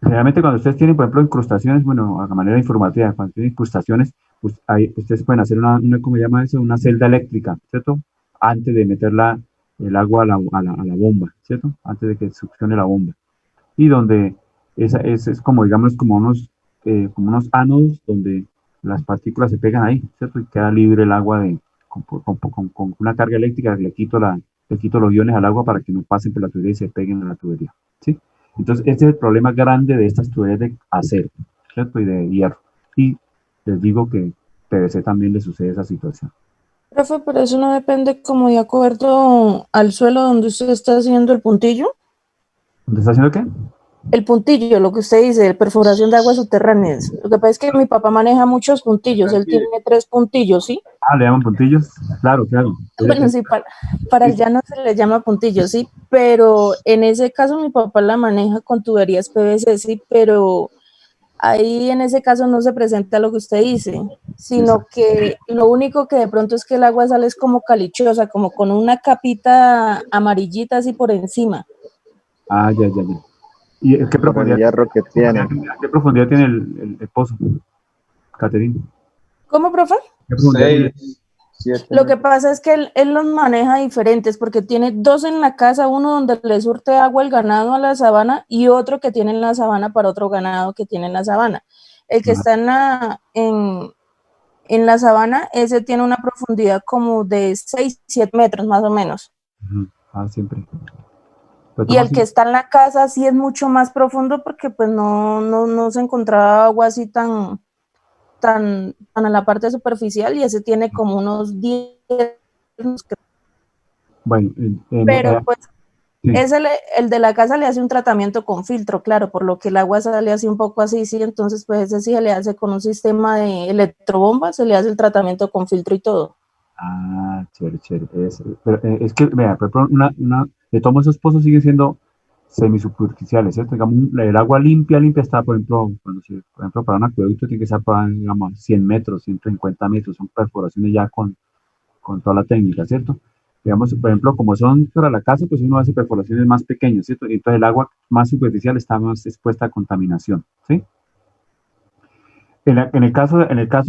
Generalmente cuando ustedes tienen, por ejemplo, incrustaciones, bueno, a manera informativa, cuando tienen incrustaciones, pues ahí ustedes pueden hacer ¿cómo se llama eso? Una celda eléctrica, ¿cierto? Antes de meter el agua a la bomba, ¿cierto? Antes de que succione la bomba. Y donde es como, digamos, como unos ánodos donde las partículas se pegan ahí, ¿cierto? Y queda libre el agua con una carga eléctrica, le quito los iones al agua para que no pasen por la tubería y se peguen en la tubería, ¿sí? Entonces, este es el problema grande de estas tuberías de acero, ¿cierto? Y de hierro. Y les digo que PVC también le sucede esa situación. Profe, pero eso no depende como de acuerdo al suelo donde usted está haciendo el puntillo. ¿Dónde está haciendo qué? El puntillo, lo que usted dice, perforación de aguas subterráneas. Lo que pasa es que mi papá maneja muchos puntillos, él tiene 3 puntillos, ¿sí? Ah, le llaman puntillos. Claro, claro. Bueno, sí, para el llano se le llama puntillo, sí, pero en ese caso mi papá la maneja con tuberías PVC, sí, pero ahí en ese caso no se presenta lo que usted dice, sino que lo único que de pronto es que el agua sale es como calichosa, como con una capita amarillita así por encima. Ah, ya, ya, ya. ¿Y qué Por el profundidad, hierro que tiene. qué profundidad tiene el pozo, Caterine? ¿Cómo, profe? ¿Qué profundidad tiene? 6, 7 Lo que pasa es que él los maneja diferentes porque tiene 2 en la casa, uno donde le surte agua el ganado a la sabana y otro que tiene en la sabana para otro ganado que tiene en la sabana. El que está en la sabana, ese tiene una profundidad como de 6, 7 metros más o menos. Ah, siempre. Y el que está en la casa sí es mucho más profundo porque pues no se encontraba agua así tan a la parte superficial y ese tiene como unos 10. Bueno, Pero pues sí. es el de la casa le hace un tratamiento con filtro, claro, por lo que el agua sale así un poco así, sí, entonces pues ese sí se le hace con un sistema de electrobomba, se le hace el tratamiento con filtro y todo. Ah, chévere, chévere. Pero, es que, vea, por ejemplo, de todos esos pozos siguen siendo semisuperficiales, ¿cierto? Digamos, el agua limpia, limpia está, por ejemplo, por ejemplo, para un acueducto tiene que estar para, digamos, 100 metros, 150 metros, son perforaciones ya con toda la técnica, ¿cierto? Digamos, por ejemplo, como son para la casa, pues uno hace perforaciones más pequeñas, ¿cierto? Y entonces el agua más superficial está más expuesta a contaminación, ¿sí? En el caso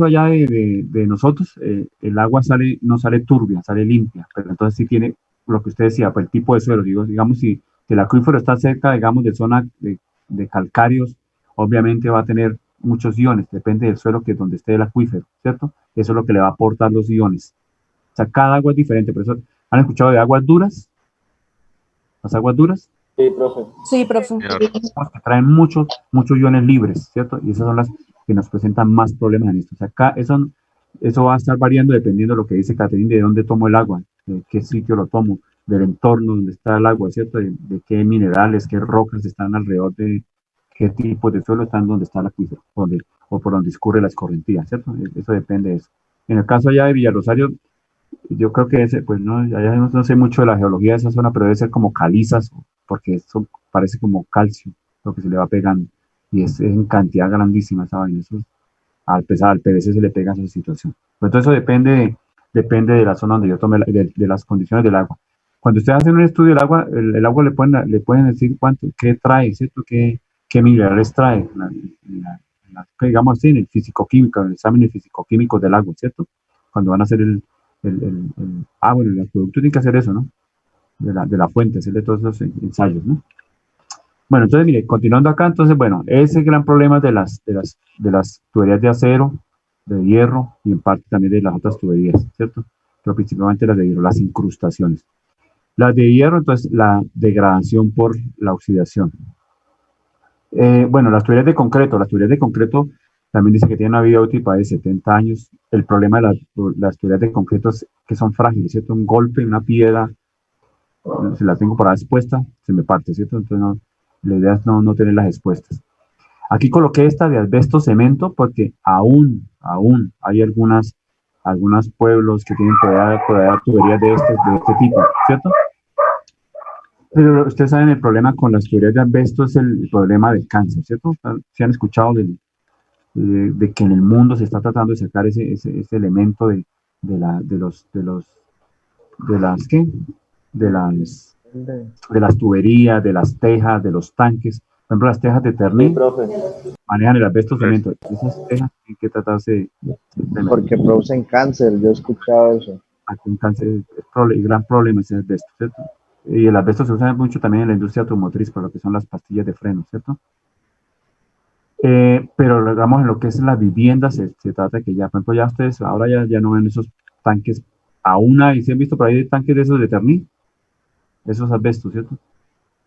allá de nosotros, el agua no sale turbia, sale limpia, pero entonces sí tiene lo que usted decía, pues el tipo de suelo, digamos, si el acuífero está cerca, digamos, de zona de calcáreos, obviamente va a tener muchos iones, depende del suelo que donde esté el acuífero, ¿cierto? Eso es lo que le va a aportar los iones. O sea, cada agua es diferente, por eso, ¿han escuchado de aguas duras? Las aguas duras. Sí, profe. Sí, profe. Que traen muchos iones libres, ¿cierto? Y esas son las que nos presentan más problemas en esto. O sea, acá eso va a estar variando dependiendo de lo que dice Caterine, de dónde tomo el agua, de qué sitio lo tomo, del entorno donde está el agua, ¿cierto? De qué minerales, qué rocas están alrededor de qué tipo de suelo están donde está el acuífero, o por donde discurre la escorrentía, ¿cierto? Eso depende de eso. En el caso allá de Villarosario, yo creo que ese, pues no, allá no sé mucho de la geología de esa zona, pero debe ser como calizas, porque eso parece como calcio, lo que se le va pegando. Y es en cantidad grandísima esa vaina. Eso, al PVC se le pega esa situación. Pero todo eso depende de la zona donde yo tome, de las condiciones del agua. Cuando ustedes hacen un estudio del agua, el agua le pueden decir qué trae, ¿cierto? Qué minerales trae, digamos así, en el físico-químico, en el examen físico-químico del agua, ¿cierto? Cuando van a hacer bueno, el acueducto tiene que hacer eso, ¿no? De la fuente, hacerle todos esos ensayos, ¿no? Bueno, entonces, mire, continuando acá, entonces, bueno, ese gran problema de las tuberías de acero, de hierro y en parte también de las otras tuberías, ¿cierto? Pero principalmente las de hierro, las incrustaciones. Las de hierro, entonces, la degradación por la oxidación. Bueno, las tuberías de concreto también dice que tienen una vida útil para de 70 años. El problema de las tuberías de concreto es que son frágiles, ¿cierto? Un golpe, una piedra, si la tengo por ahí expuesta, se me parte, ¿cierto? Entonces, la idea es no tenerlas expuestas. Aquí coloqué esta de asbesto cemento porque aún hay algunos pueblos que tienen tuberías de este tipo, ¿cierto? Pero ustedes saben, el problema con las tuberías de asbesto es el problema del cáncer, ¿cierto? ¿Se han escuchado de que en el mundo se está tratando de sacar ese elemento ¿qué? De las tuberías, de las tejas, de los tanques? Por ejemplo, las tejas de Terni manejan el asbesto cemento. Esas tejas tienen que tratarse porque producen cáncer, yo he escuchado eso. Aquí un cáncer, el gran problema es el asbesto, ¿cierto? Y el asbesto se usa mucho también en la industria automotriz, para lo que son las pastillas de freno, ¿cierto? Pero digamos en lo que es la vivienda se trata que ya, por ejemplo, ya ustedes ahora ya no ven esos tanques, aún hay, ¿se han visto por ahí tanques de esos de Terni? Esos asbestos, ¿cierto?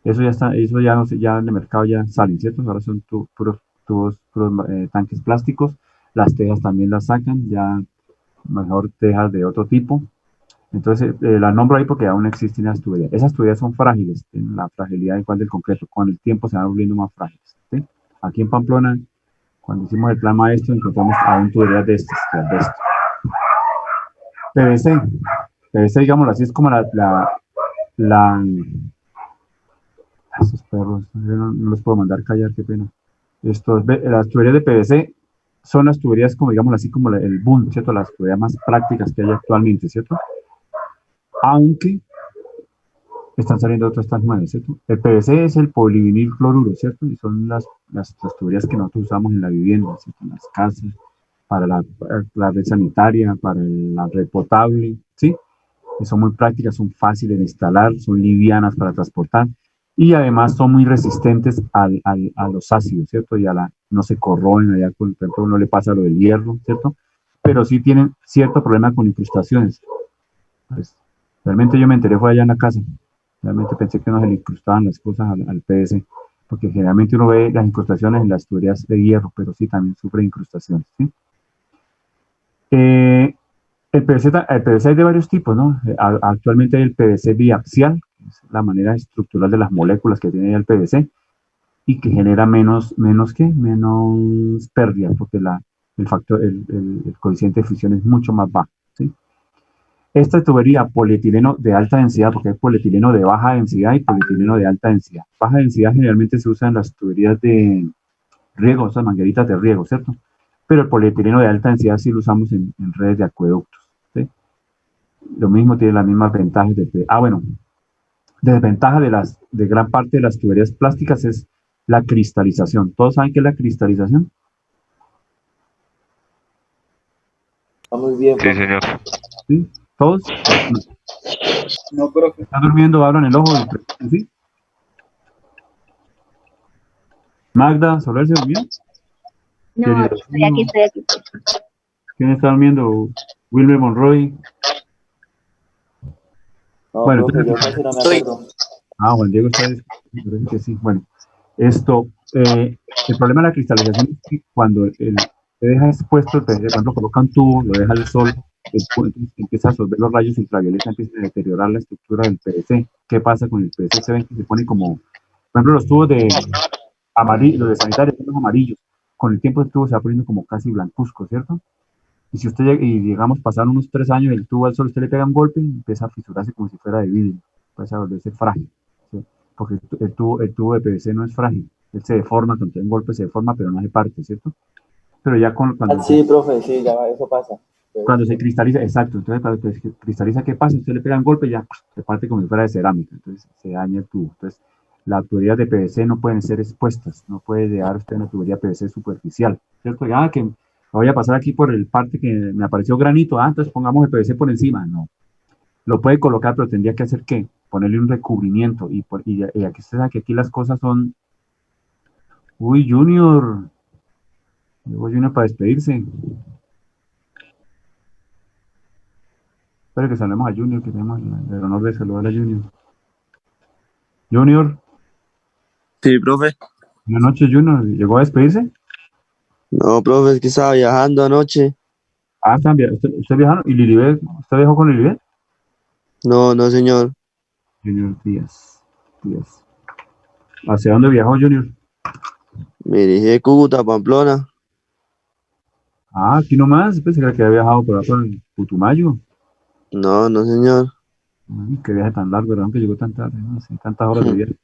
Eso ya está, eso ya no sé, ya en el mercado ya salen, ¿cierto? Ahora son puros tanques plásticos, las tejas también las sacan, ya mejor tejas de otro tipo. Entonces, las nombro ahí porque aún existen las tuberías. Esas tuberías son frágiles, tienen la fragilidad igual del concreto. Con el tiempo se van volviendo más frágiles. ¿Sí? Aquí en Pamplona, cuando hicimos el plan maestro, encontramos aún tuberías de estas, de esto. PVC. PVC, digámoslo así, es como esos perros, no los puedo mandar callar, qué pena. Las tuberías de PVC son las tuberías, como digámoslo así, como el boom, ¿cierto? Las tuberías más prácticas que hay actualmente, ¿cierto? Aunque están saliendo otras tan nuevas, ¿cierto? El PVC es el polivinil cloruro, ¿cierto? Y son las tuberías que nosotros usamos en la vivienda, ¿cierto? En las casas, para la red sanitaria, para la red potable, ¿sí? Que son muy prácticas, son fáciles de instalar, son livianas para transportar y además son muy resistentes a los ácidos, ¿cierto? Y no se corroen, allá por ejemplo no le pasa lo del hierro, ¿cierto? Pero sí tienen cierto problema con incrustaciones. Pues, realmente yo me enteré fue allá en la casa, realmente pensé que no se le incrustaban las cosas al PVC, porque generalmente uno ve las incrustaciones en las tuberías de hierro, pero sí también sufre incrustaciones, ¿sí? El PVC hay de varios tipos, ¿no? Actualmente hay el PVC biaxial, que es la manera estructural de las moléculas que tiene el PVC y que genera menos pérdida, porque el coeficiente de fusión es mucho más bajo, ¿sí? Esta tubería polietileno de alta densidad, porque hay polietileno de baja densidad y polietileno de alta densidad. Baja densidad generalmente se usa en las tuberías de riego, esas mangueritas de riego, ¿cierto? Pero el polietileno de alta densidad sí lo usamos en redes de acueductos, ¿sí? Lo mismo tiene las mismas ventajas bueno, desventaja de gran parte de las tuberías plásticas es la cristalización. ¿Todos saben qué es la cristalización? Está muy bien, Sí, señor. ¿Sí? ¿Todos? No, profe. ¿Están durmiendo? ¿Abran el ojo? ¿Sí? Magda, ¿Soler se durmió? No, estoy aquí. ¿Quién está durmiendo? Wilmer Monroy. No, Bueno, profe, yo casi no me acuerdo. Juan Diego está parece que sí. Bueno, el problema de la cristalización es que cuando se deja expuesto el PVC, cuando coloca un tubo, lo deja al sol, empieza a absorber los rayos ultravioleta, empieza a deteriorar la estructura del PVC. ¿Qué pasa con el PVC? Se ven que se pone como, por ejemplo, los tubos de amarillo, los de sanitarios son los amarillos. Con el tiempo el tubo se va poniendo como casi blancuzco, ¿cierto? Y si usted digamos, pasaron unos 3 años, el tubo al sol, usted le pega un golpe y empieza a fisurarse como si fuera de vidrio, empieza a volverse frágil, ¿sí? Porque el tubo de PVC no es frágil, él se deforma, cuando un golpe se deforma, pero no hace parte, ¿cierto? Pero ya Sí, profe, sí, ya eso pasa. Cuando se cristaliza, exacto, entonces cuando se cristaliza, ¿qué pasa? Usted le pega un golpe y ya se parte como si fuera de cerámica, entonces se daña el tubo. Entonces, las tuberías de PVC no pueden ser expuestas, no puede llevar usted una tubería PVC superficial, ¿cierto? Ya que voy a pasar aquí por el parte que me apareció granito, entonces pongamos el PVC por encima, no. Lo puede colocar, pero tendría que hacer ¿qué? Ponerle un recubrimiento, y aquí usted sabe que aquí las cosas son... Uy, Junior, llegó Junior para despedirse. Espero que saludemos a Junior, que tenemos el honor de saludar a Junior. Junior. Sí, profe. Buenas noches, Junior. ¿Llegó a despedirse? No, profe, es que estaba viajando anoche. ¿Usted viajó? ¿Y Lilibet? ¿Usted viajó con Lilibet? No, no, señor. Junior Díaz. ¿Hacia dónde viajó, Junior? Me dirigí de Cúcuta a Pamplona. Aquí nomás. Pensé que había viajado por el Putumayo. No, no, señor. Ay, qué viaje tan largo, ¿verdad? Que llegó tan tarde, no sé, tantas horas de viaje.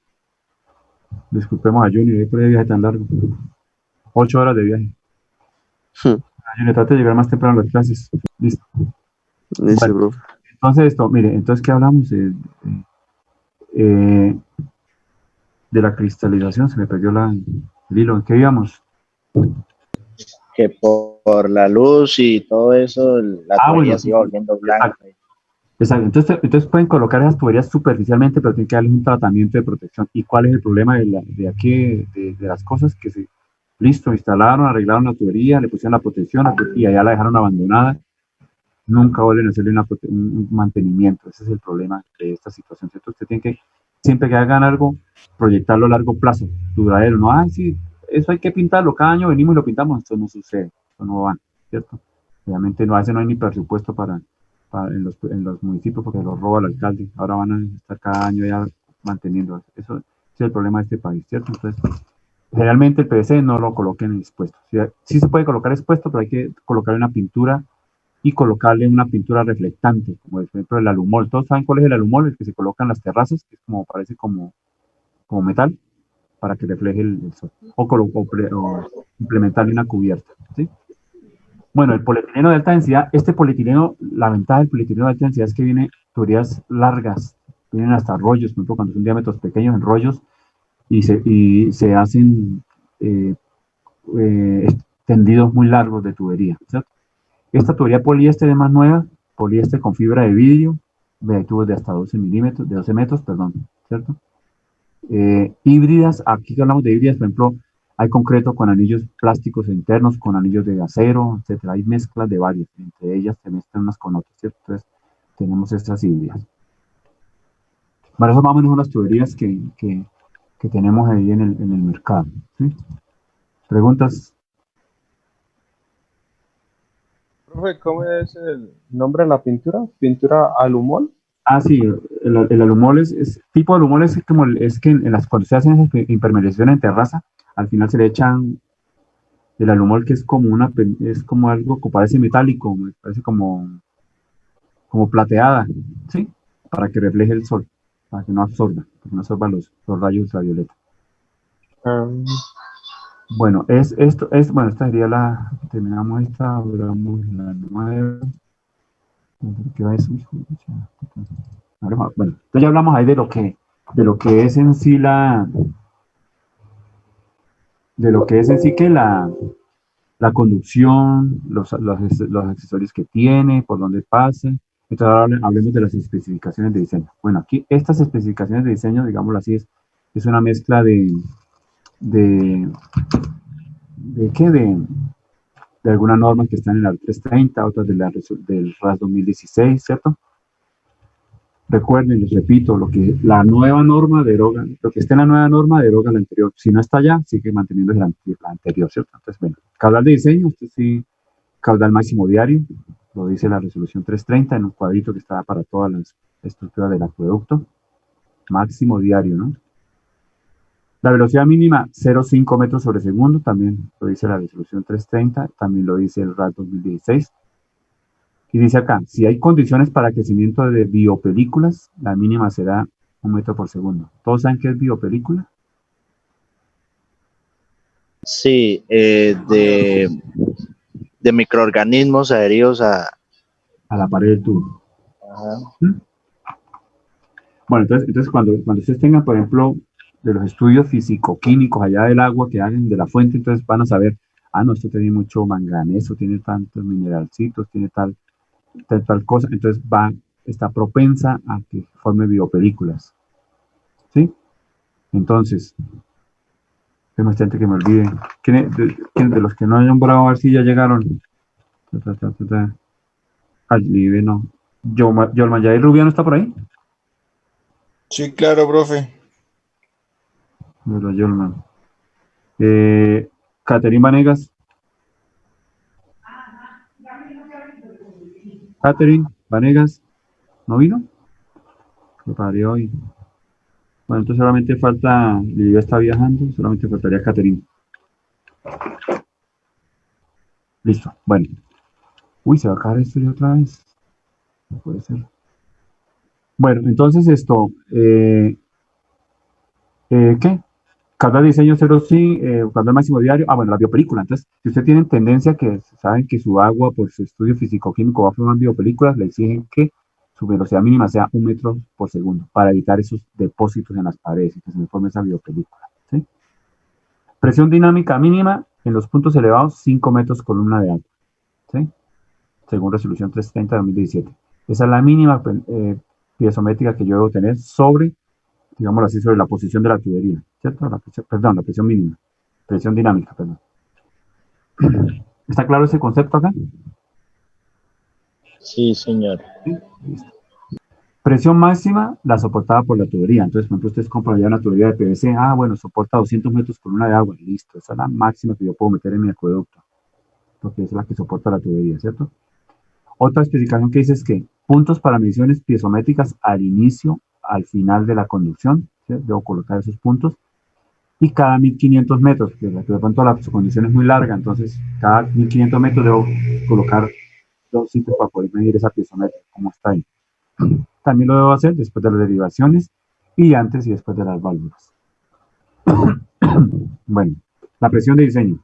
Disculpemos a Junior por el viaje tan largo. 8 horas de viaje. Junior, trate de llegar más temprano a las clases. Listo. Listo, bueno, profe. Entonces, entonces, ¿qué hablamos? De la cristalización, se me perdió el hilo. ¿En qué íbamos? Que por la luz y todo eso, la tubería se iba volviendo blanca. Exacto. Entonces pueden colocar esas tuberías superficialmente, pero tienen que darles un tratamiento de protección. ¿Y cuál es el problema de aquí, de las cosas? Que listo, instalaron, arreglaron la tubería, le pusieron la protección y allá la dejaron abandonada. Nunca vuelven a hacerle un mantenimiento. Ese es el problema de esta situación, ¿cierto? Usted tiene que, siempre que hagan algo, proyectarlo a largo plazo, duradero. No, sí, eso hay que pintarlo, cada año venimos y lo pintamos. Esto no sucede, esto no va, ¿cierto? Realmente no, a veces no hay ni presupuesto en los municipios porque los roba el alcalde. Ahora van a estar cada año ya manteniendo. Eso es el problema de este país, ¿cierto? Entonces, generalmente el PVC no lo coloquen expuesto. Sí se puede colocar expuesto, pero hay que colocarle una pintura y colocarle una pintura reflectante, como por ejemplo el alumol. ¿Todos saben cuál es el alumol? El que se coloca en las terrazas, que es como, parece como metal, para que refleje el sol. O implementarle una cubierta, ¿sí? Bueno, el polietileno de alta densidad, este polietileno, la ventaja del polietileno de alta densidad es que viene tuberías largas, vienen hasta rollos, por ejemplo, cuando son diámetros pequeños en rollos, y se hacen tendidos muy largos de tubería, ¿cierto? Esta tubería poliéster es más nueva, poliéster con fibra de vidrio, de tubos de hasta 12 milímetros, de 12 metros, perdón, ¿cierto? Híbridas, aquí hablamos de híbridas, por ejemplo, hay concreto con anillos plásticos internos, con anillos de acero, etcétera. Hay mezclas de varias, entre ellas se mezclan unas con otras, ¿cierto? Entonces, tenemos estas híbridas. Bueno, esas más o menos son las tuberías que tenemos ahí en el mercado, ¿sí? ¿Preguntas? Profe, ¿cómo es el nombre de la pintura? ¿Pintura alumol? Ah, sí, el alumol es tipo de alumol es como que cuando se hacen esas impermeabilizaciones en terraza, al final se le echan el alumol, que es como algo que parece metálico, parece como plateada, ¿sí? Para que refleje el sol, para que no absorba los rayos ultravioleta. Bueno, bueno, esta sería terminamos esta, hablamos la nueva. ¿Qué va a decir? Bueno, entonces ya hablamos ahí de lo que es en sí que la conducción, los accesorios que tiene, por dónde pasa. Entonces ahora hablemos de las especificaciones de diseño. Bueno, aquí estas especificaciones de diseño, digámoslo así, es una mezcla de algunas normas que están en la 330, otras del RAS 2016, ¿cierto? Recuerden, les repito, la nueva norma deroga, lo que esté en la nueva norma deroga la anterior. Si no está allá, sigue manteniendo la anterior, ¿cierto? Entonces, bueno, caudal de diseño, sí, caudal máximo diario, lo dice la resolución 330 en un cuadrito que está para todas las estructuras del acueducto. Máximo diario, ¿no? La velocidad mínima, 0,5 metros sobre segundo, también lo dice la resolución 330, también lo dice el RAD 2016. Y dice acá, si hay condiciones para crecimiento de biopelículas, la mínima será 1 metro por segundo. ¿Todos saben qué es biopelícula? Sí, de microorganismos adheridos a la pared del tubo. Ajá. Bueno, entonces cuando ustedes tengan, por ejemplo, de los estudios físico-químicos allá del agua que hagan de la fuente, entonces van a saber, no, esto tiene mucho manganeso, tiene tantos mineralcitos, tiene tal cosa, entonces está propensa a que forme biopelículas, ¿sí? Entonces, es bastante que me olvide. ¿Quién de los que no hayan nombrado, a ver si ya llegaron? Libre, no. Yolman Yair Rubia, ¿no está por ahí? Sí, claro, profe. Bueno, Yolman. Caterine Vanegas. Catherine Vanegas, ¿no vino? Me paré hoy. Bueno, entonces solamente falta, Lidia está viajando, solamente faltaría Catherine. Listo, bueno. Uy, se va a acabar esto ya otra vez. No puede ser. Bueno, entonces esto, ¿qué? Caudal de diseño 0, sí, caudal máximo diario. Bueno, la biopelícula. Entonces, si usted tiene tendencia que saben que su agua, por su estudio físico-químico, va a formar biopelículas, le exigen que su velocidad mínima sea 1 metro por segundo para evitar esos depósitos en las paredes y que se me forme esa biopelícula, ¿sí? Presión dinámica mínima en los puntos elevados, 5 metros columna de agua, ¿sí? Según resolución 330 de 2017. Esa es la mínima piezométrica que yo debo tener sobre, digámoslo así, sobre la posición de la tubería, ¿cierto? La presión mínima, presión dinámica, perdón. ¿Está claro ese concepto acá? Sí, señor. ¿Sí? Listo. Presión máxima, la soportada por la tubería. Entonces, por ejemplo, ustedes compran ya una tubería de PVC, bueno, soporta 200 metros columna de agua, listo, esa es la máxima que yo puedo meter en mi acueducto. porque es la que soporta la tubería, ¿cierto? Otra especificación que dice es que puntos para mediciones piezométricas al inicio, al final de la conducción, ¿sí? Debo colocar esos puntos, y cada 1500 metros, que de pronto la conducción es muy larga, entonces cada 1500 metros debo colocar 2 sitios para poder medir esa piezométrica, cómo está ahí. También lo debo hacer después de las derivaciones y antes y después de las válvulas. Bueno, la presión de diseño.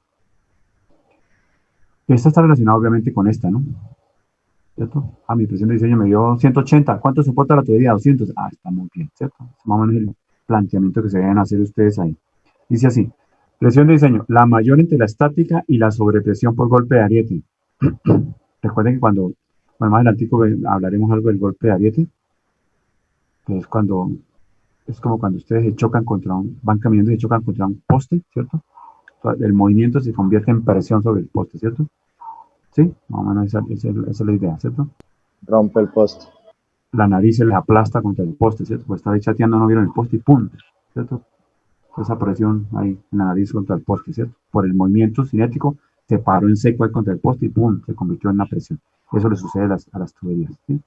Esta está relacionada obviamente con esta, ¿no? ¿Cierto? Mi presión de diseño me dio 180. ¿Cuánto soporta la tubería? 200. Está muy bien, ¿cierto? Es más o menos el planteamiento que se deben hacer ustedes ahí. Dice así, presión de diseño, la mayor entre la estática y la sobrepresión por golpe de ariete. Recuerden que cuando más adelante hablaremos algo del golpe de ariete, que es como cuando ustedes se chocan van caminando y se chocan contra un poste, ¿cierto? El movimiento se convierte en presión sobre el poste, ¿cierto? Sí, más o menos esa es la idea, ¿cierto? Rompe el poste. La nariz se les aplasta contra el poste, ¿cierto? Pues estaba ahí chateando, no vieron el poste y ¡pum! ¿Cierto? Esa presión ahí en la nariz contra el poste, ¿cierto? Por el movimiento cinético se paró en seco ahí contra el poste y ¡pum! Se convirtió en una presión. Eso le sucede a las tuberías, ¿sí?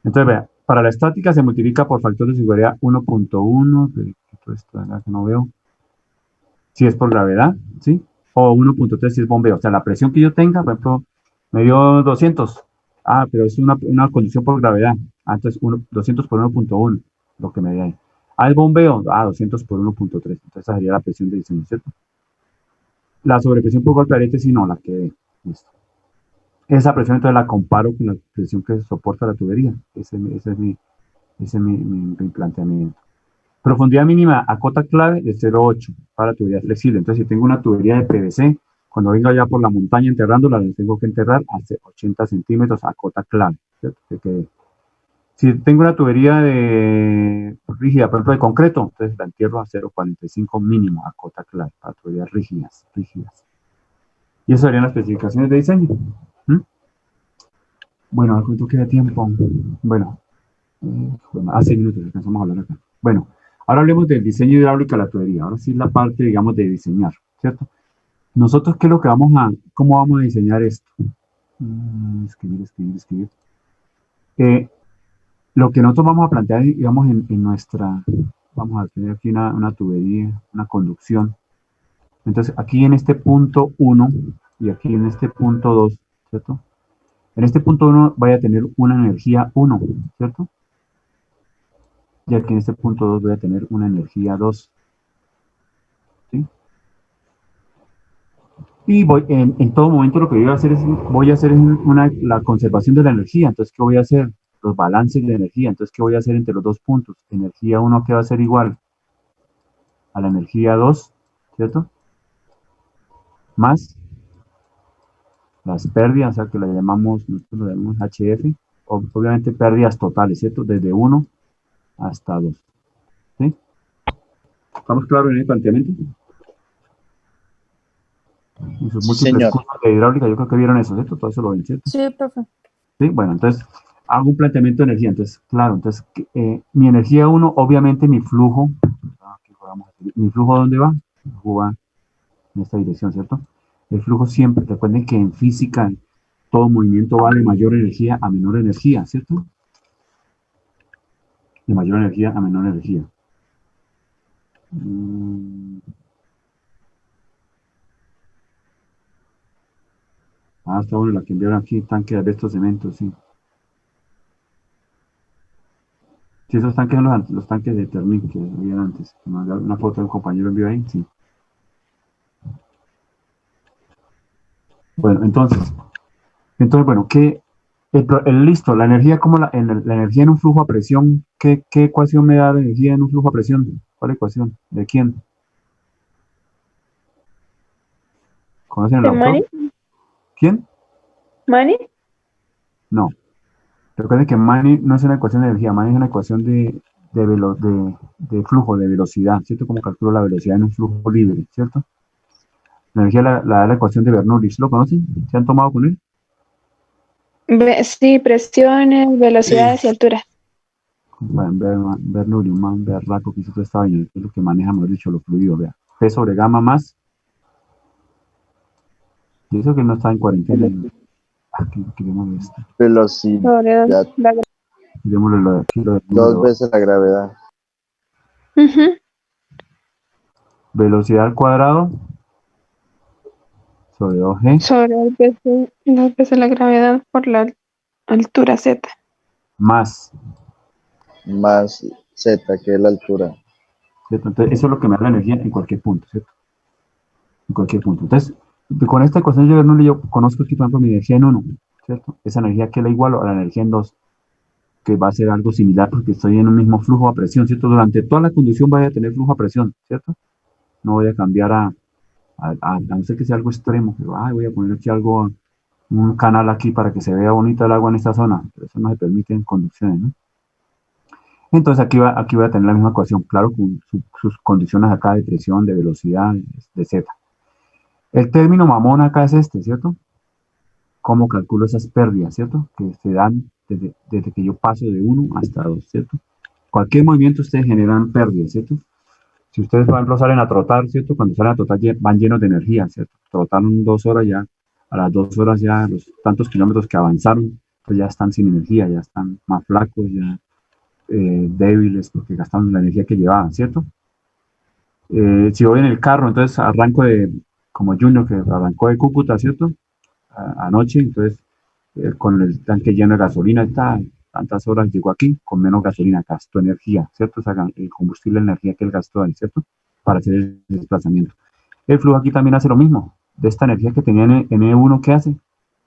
Entonces, vea, para la estática se multiplica por factor de seguridad 1.1, esto acá que no veo, si es por gravedad, ¿sí? O 1.3 si es bombeo. O sea, la presión que yo tenga, por ejemplo, me dio 200. Pero es una condición por gravedad. Entonces 200 por 1.1, lo que me dio ahí. El bombeo, 200 por 1.3. Entonces esa sería la presión de diseño, ¿cierto? La sobrepresión por golpe de ariete, sí, no, la que listo. Esa presión entonces la comparo con la presión que soporta la tubería. Ese es mi planteamiento. Profundidad mínima a cota clave de 0,8 para tubería flexible. Entonces, si tengo una tubería de PVC, cuando venga ya por la montaña enterrándola, la tengo que enterrar a 80 centímetros a cota clave, ¿cierto? Si tengo una tubería rígida, por ejemplo, de concreto, entonces la entierro a 0,45 mínimo a cota clave para tuberías rígidas. Y eso serían las especificaciones de diseño. Bueno, ¿a cuánto queda tiempo? Bueno, 6 minutos, alcanzamos a hablar acá. Bueno, ahora hablemos del diseño hidráulico de la tubería. Ahora sí es la parte, digamos, de diseñar, ¿cierto? Nosotros, ¿qué es lo que cómo vamos a diseñar esto? Escribir. Lo que nosotros vamos a plantear, digamos, vamos a tener aquí una tubería, una conducción. Entonces, aquí en este punto 1 y aquí en este punto 2, ¿cierto? En este punto 1 voy a tener una energía 1, ¿cierto? Y aquí en este punto 2 voy a tener una energía 2. ¿Sí? Y en todo momento lo que voy a hacer es la conservación de la energía. Entonces, ¿qué voy a hacer? Los balances de energía. Entonces, ¿qué voy a hacer entre los dos puntos? Energía 1, ¿qué va a ser igual? A la energía 2, ¿cierto? Más las pérdidas, o sea, que nosotros lo llamamos HF, obviamente pérdidas totales, ¿cierto? Desde 1 hasta 2. ¿Sí? ¿Estamos claros en el planteamiento? En sus múltiples cursos de hidráulica, yo creo que vieron eso, ¿cierto? Todo eso lo ven, ¿cierto? Sí, profe. Sí, bueno, entonces hago un planteamiento de energía. Entonces, claro, mi energía 1, obviamente mi flujo, ¿mi flujo dónde va? Mi flujo va en esta dirección, ¿cierto? El flujo siempre, recuerden que en física todo movimiento va de mayor energía a menor energía, ¿cierto? De mayor energía a menor energía. Está bueno la que enviaron aquí, tanque de asbesto cemento, sí. Sí, esos tanques son los tanques de Termin que habían antes. Una foto de un compañero envió ahí, sí. Bueno, entonces, bueno, listo, la energía como la energía en un flujo a presión, ¿qué ecuación me da la energía en un flujo a presión? ¿Cuál ecuación? ¿De quién? ¿Conocen el autor? Mani? ¿Quién? ¿Mani? No. Recuerden que Mani no es una ecuación de energía, Mani es una ecuación de flujo, de velocidad, ¿cierto? Como calculo la velocidad en un flujo libre, ¿cierto? La energía la da la ecuación de Bernoulli, ¿lo conocen? ¿Se han tomado con él? Sí, presiones, velocidades y alturas. Bueno, Bernoulli, un man berraco que hizo toda esta vaina, es lo que maneja, mejor dicho, lo fluido, vea. P sobre gamma más Y eso que no está en cuarentena. Queremos esto. Velocidad. Démosle lo de Dos veces la gravedad. Velocidad al cuadrado sobre 2G Sobre dos veces la gravedad por la altura Z. más Z, que es la altura. ¿cierto? Entonces, eso es lo que me da la energía en cualquier punto, ¿cierto? En cualquier punto. Entonces, con esta ecuación yo conozco que, por ejemplo, mi energía en 1, ¿cierto? Esa energía que la igualo a la energía en 2, que va a ser algo similar porque estoy en un mismo flujo a presión, ¿cierto? Durante toda la conducción voy a tener flujo a presión, ¿cierto? No voy a cambiar a no ser que sea algo extremo, pero voy a poner aquí un canal aquí para que se vea bonito el agua en esta zona, pero eso no se permite en conducciones, ¿no? Entonces aquí voy a tener la misma ecuación, claro, con sus condiciones acá de presión, de velocidad, de Z. El término mamón acá es este, ¿cierto? ¿Cómo calculo esas pérdidas, ¿cierto? Que se dan desde que yo paso de 1 hasta 2, ¿cierto? Cualquier movimiento ustedes generan pérdidas, ¿cierto? Si ustedes, por ejemplo, salen a trotar, ¿cierto? Cuando salen a trotar van llenos de energía, ¿cierto? Trotaron 2 horas ya, a las 2 horas ya los tantos kilómetros que avanzaron, pues ya están sin energía, ya están más flacos, ya débiles, porque gastaron la energía que llevaban, ¿cierto? Si voy en el carro, entonces arranco como Junior, que arrancó de Cúcuta, ¿cierto? Anoche, entonces con el tanque lleno de gasolina, tantas horas llegó aquí, con menos gasolina, gastó energía, ¿cierto? O sea, el combustible, la energía que él gastó ahí, ¿cierto? Para hacer el desplazamiento. El flujo aquí también hace lo mismo. De esta energía que tenía en E1, ¿qué hace?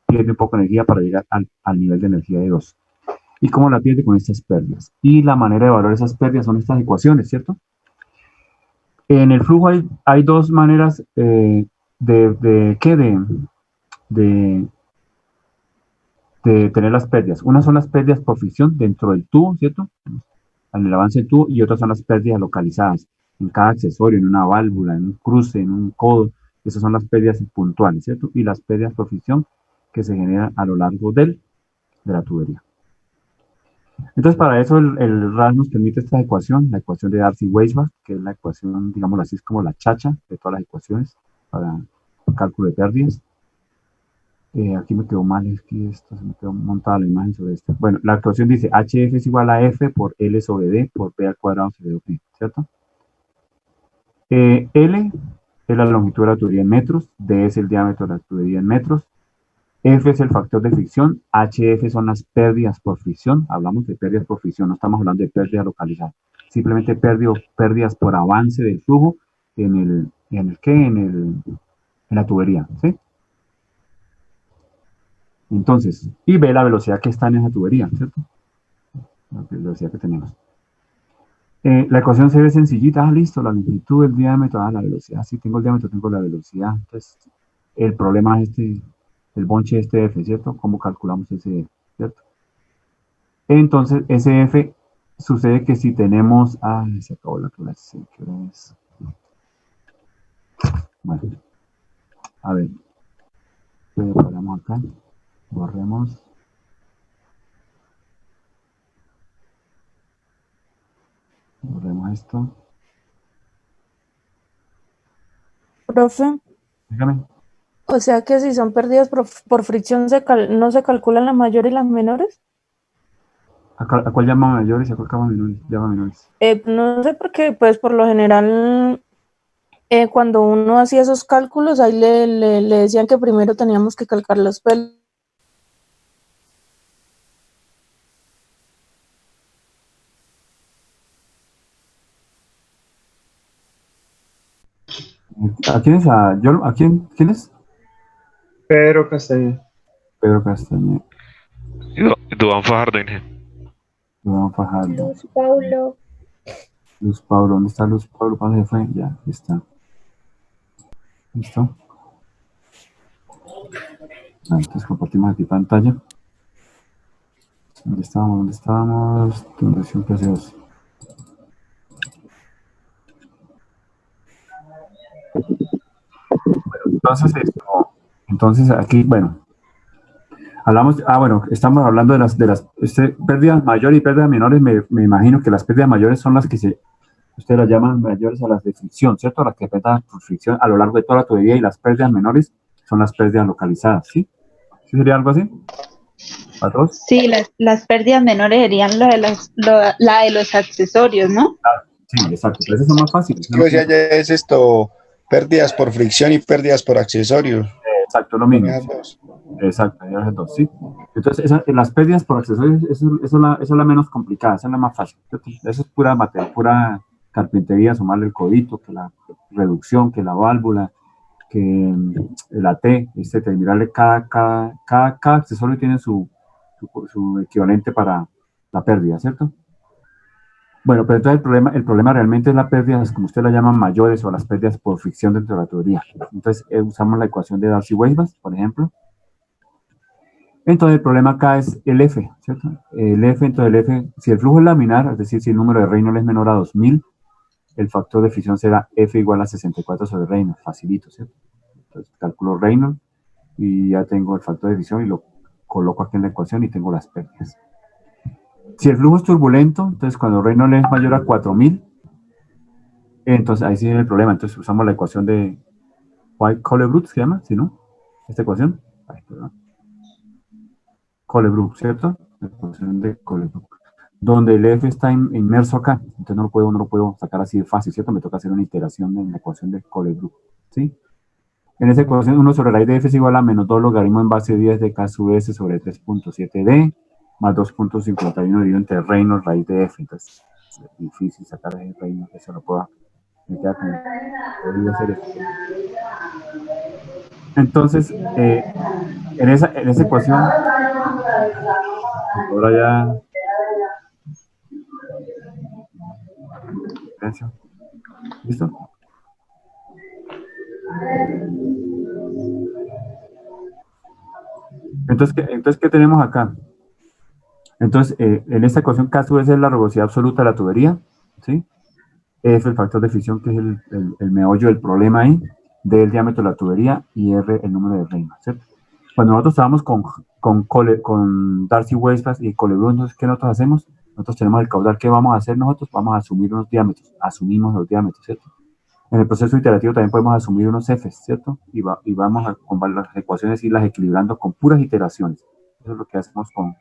Pierde un poco de energía para llegar al nivel de energía de 2. ¿Y cómo la pierde? Con estas pérdidas. Y la manera de evaluar esas pérdidas son estas ecuaciones, ¿cierto? En el flujo hay dos maneras de tener las pérdidas. Una son las pérdidas por fricción dentro del tubo, ¿cierto? En el avance del tubo, y otras son las pérdidas localizadas en cada accesorio, en una válvula, en un cruce, en un codo. Esas son las pérdidas puntuales, ¿cierto? Y las pérdidas por fricción que se generan a lo largo de la tubería. Entonces, para eso el RAS nos permite esta ecuación, la ecuación de Darcy-Weisbach, que es la ecuación, digámoslo así, es como la chacha de todas las ecuaciones para el cálculo de pérdidas. Aquí me quedó mal, es que esto se me quedó montada la imagen sobre esto. Bueno, la ecuación dice HF es igual a F por L sobre D por P al cuadrado sobre P, ¿cierto? L es la longitud de la tubería en metros, D es el diámetro de la tubería en metros, F es el factor de fricción, HF son las pérdidas por fricción, hablamos de pérdidas por fricción, no estamos hablando de pérdidas localizadas, simplemente pérdidas por avance del flujo en la tubería, ¿sí? Entonces, y ve la velocidad que está en esa tubería, ¿cierto? La velocidad que tenemos. La ecuación se ve sencillita, listo, la longitud, el diámetro, la velocidad, sí, tengo el diámetro, tengo la velocidad, entonces, el problema es el bonche este F, ¿cierto? ¿Cómo calculamos ese F, ¿cierto? Entonces, ese F sucede que si tenemos, se acabó la clase, ¿qué hora es? Bueno, a ver, paramos acá. Borremos. Borremos esto. Profe. Dígame. O sea que si son pérdidas por fricción, ¿no se calculan las mayores y las menores? ¿A cuál llama mayores y a cuál llama menores? No sé, porque pues por lo general cuando uno hacía esos cálculos, ahí le decían que primero teníamos que calcular los pérdidas. ¿A quién es? ¿Quién es? Pedro Castañeda. Pedro Castañeda. Duván Fajardo, Inge. Duván Fajardo. Luz Paulo. Luz Paulo, ¿dónde está Luz Paulo? ¿Para dónde fue? Ya, aquí está. ¿Listo? Entonces compartimos aquí pantalla. ¿Dónde estábamos? ¿Dónde siempre se hace? Entonces aquí, bueno, hablamos, estamos hablando de las pérdidas mayores y pérdidas menores. Me imagino que las pérdidas mayores son las que ustedes las llaman mayores a las de fricción, ¿cierto? Las que afectan por fricción a lo largo de toda la tubería, y las pérdidas menores son las pérdidas localizadas, ¿sí? ¿Sí sería algo así? ¿Patrón? Sí, las pérdidas menores serían la de los accesorios, ¿no? Sí, exacto, pero esas son más fáciles. Que decía ya es esto, pérdidas por fricción y pérdidas por accesorios. Exacto, lo Son mismo. esas dos. Exacto, ya las dos, sí. Entonces, las pérdidas por accesorios, esa es la menos complicada, esa es la más fácil. Eso es pura materia, pura carpintería, sumarle el codito, que la reducción, que la válvula, que la T, mirarle cada accesorio tiene su equivalente para la pérdida, ¿cierto? Bueno, pero entonces el problema realmente es la pérdida, como usted la llama, mayores o las pérdidas por fricción dentro de la tubería. Entonces, usamos la ecuación de Darcy-Weisbach, por ejemplo. Entonces, el problema acá es el F, ¿cierto? El F, entonces el F, si el flujo es laminar, es decir, si el número de Reynolds es menor a 2000, el factor de fricción será F igual a 64 sobre Reynolds, facilito, ¿cierto? Entonces, calculo Reynolds y ya tengo el factor de fricción y lo coloco aquí en la ecuación y tengo las pérdidas. Si el flujo es turbulento, entonces cuando Reynolds es mayor a 4000, entonces ahí sí viene el problema. Entonces usamos la ecuación de White-Colebrook, ¿se llama? ¿Sí, no? Esta ecuación. Ay, perdón. Colebrook, ¿cierto? La ecuación de Colebrook. Donde el F está inmerso acá. Entonces no lo puedo sacar así de fácil, ¿cierto? Me toca hacer una iteración en la ecuación de Colebrook, ¿sí? En esa ecuación 1 sobre raíz de F es igual a menos 2 logaritmo en base 10 de K sub S sobre 3.7D más 2.51 dividido entre Reynolds raíz de F. Entonces es difícil sacar ese Reynolds, eso lo puedo. Me queda como, podría hacer esto. Entonces, en esa ecuación, ahora ya, ¿listo? Entonces, ¿qué tenemos acá? Entonces, en esta ecuación K sub S es la rugosidad absoluta de la tubería, ¿sí? F el factor de fricción, que es el meollo del problema ahí, D el diámetro de la tubería y R el número de Reynolds, ¿cierto? Cuando nosotros estábamos con Darcy-Weisbach y Colebrook, entonces, ¿qué nosotros hacemos? Nosotros tenemos el caudal. ¿Qué vamos a hacer nosotros? Vamos a asumir unos diámetros, asumimos los diámetros, ¿cierto? En el proceso iterativo también podemos asumir unos Fs, ¿cierto? Y vamos con las ecuaciones irlas equilibrando con puras iteraciones. Eso es lo que hacemos con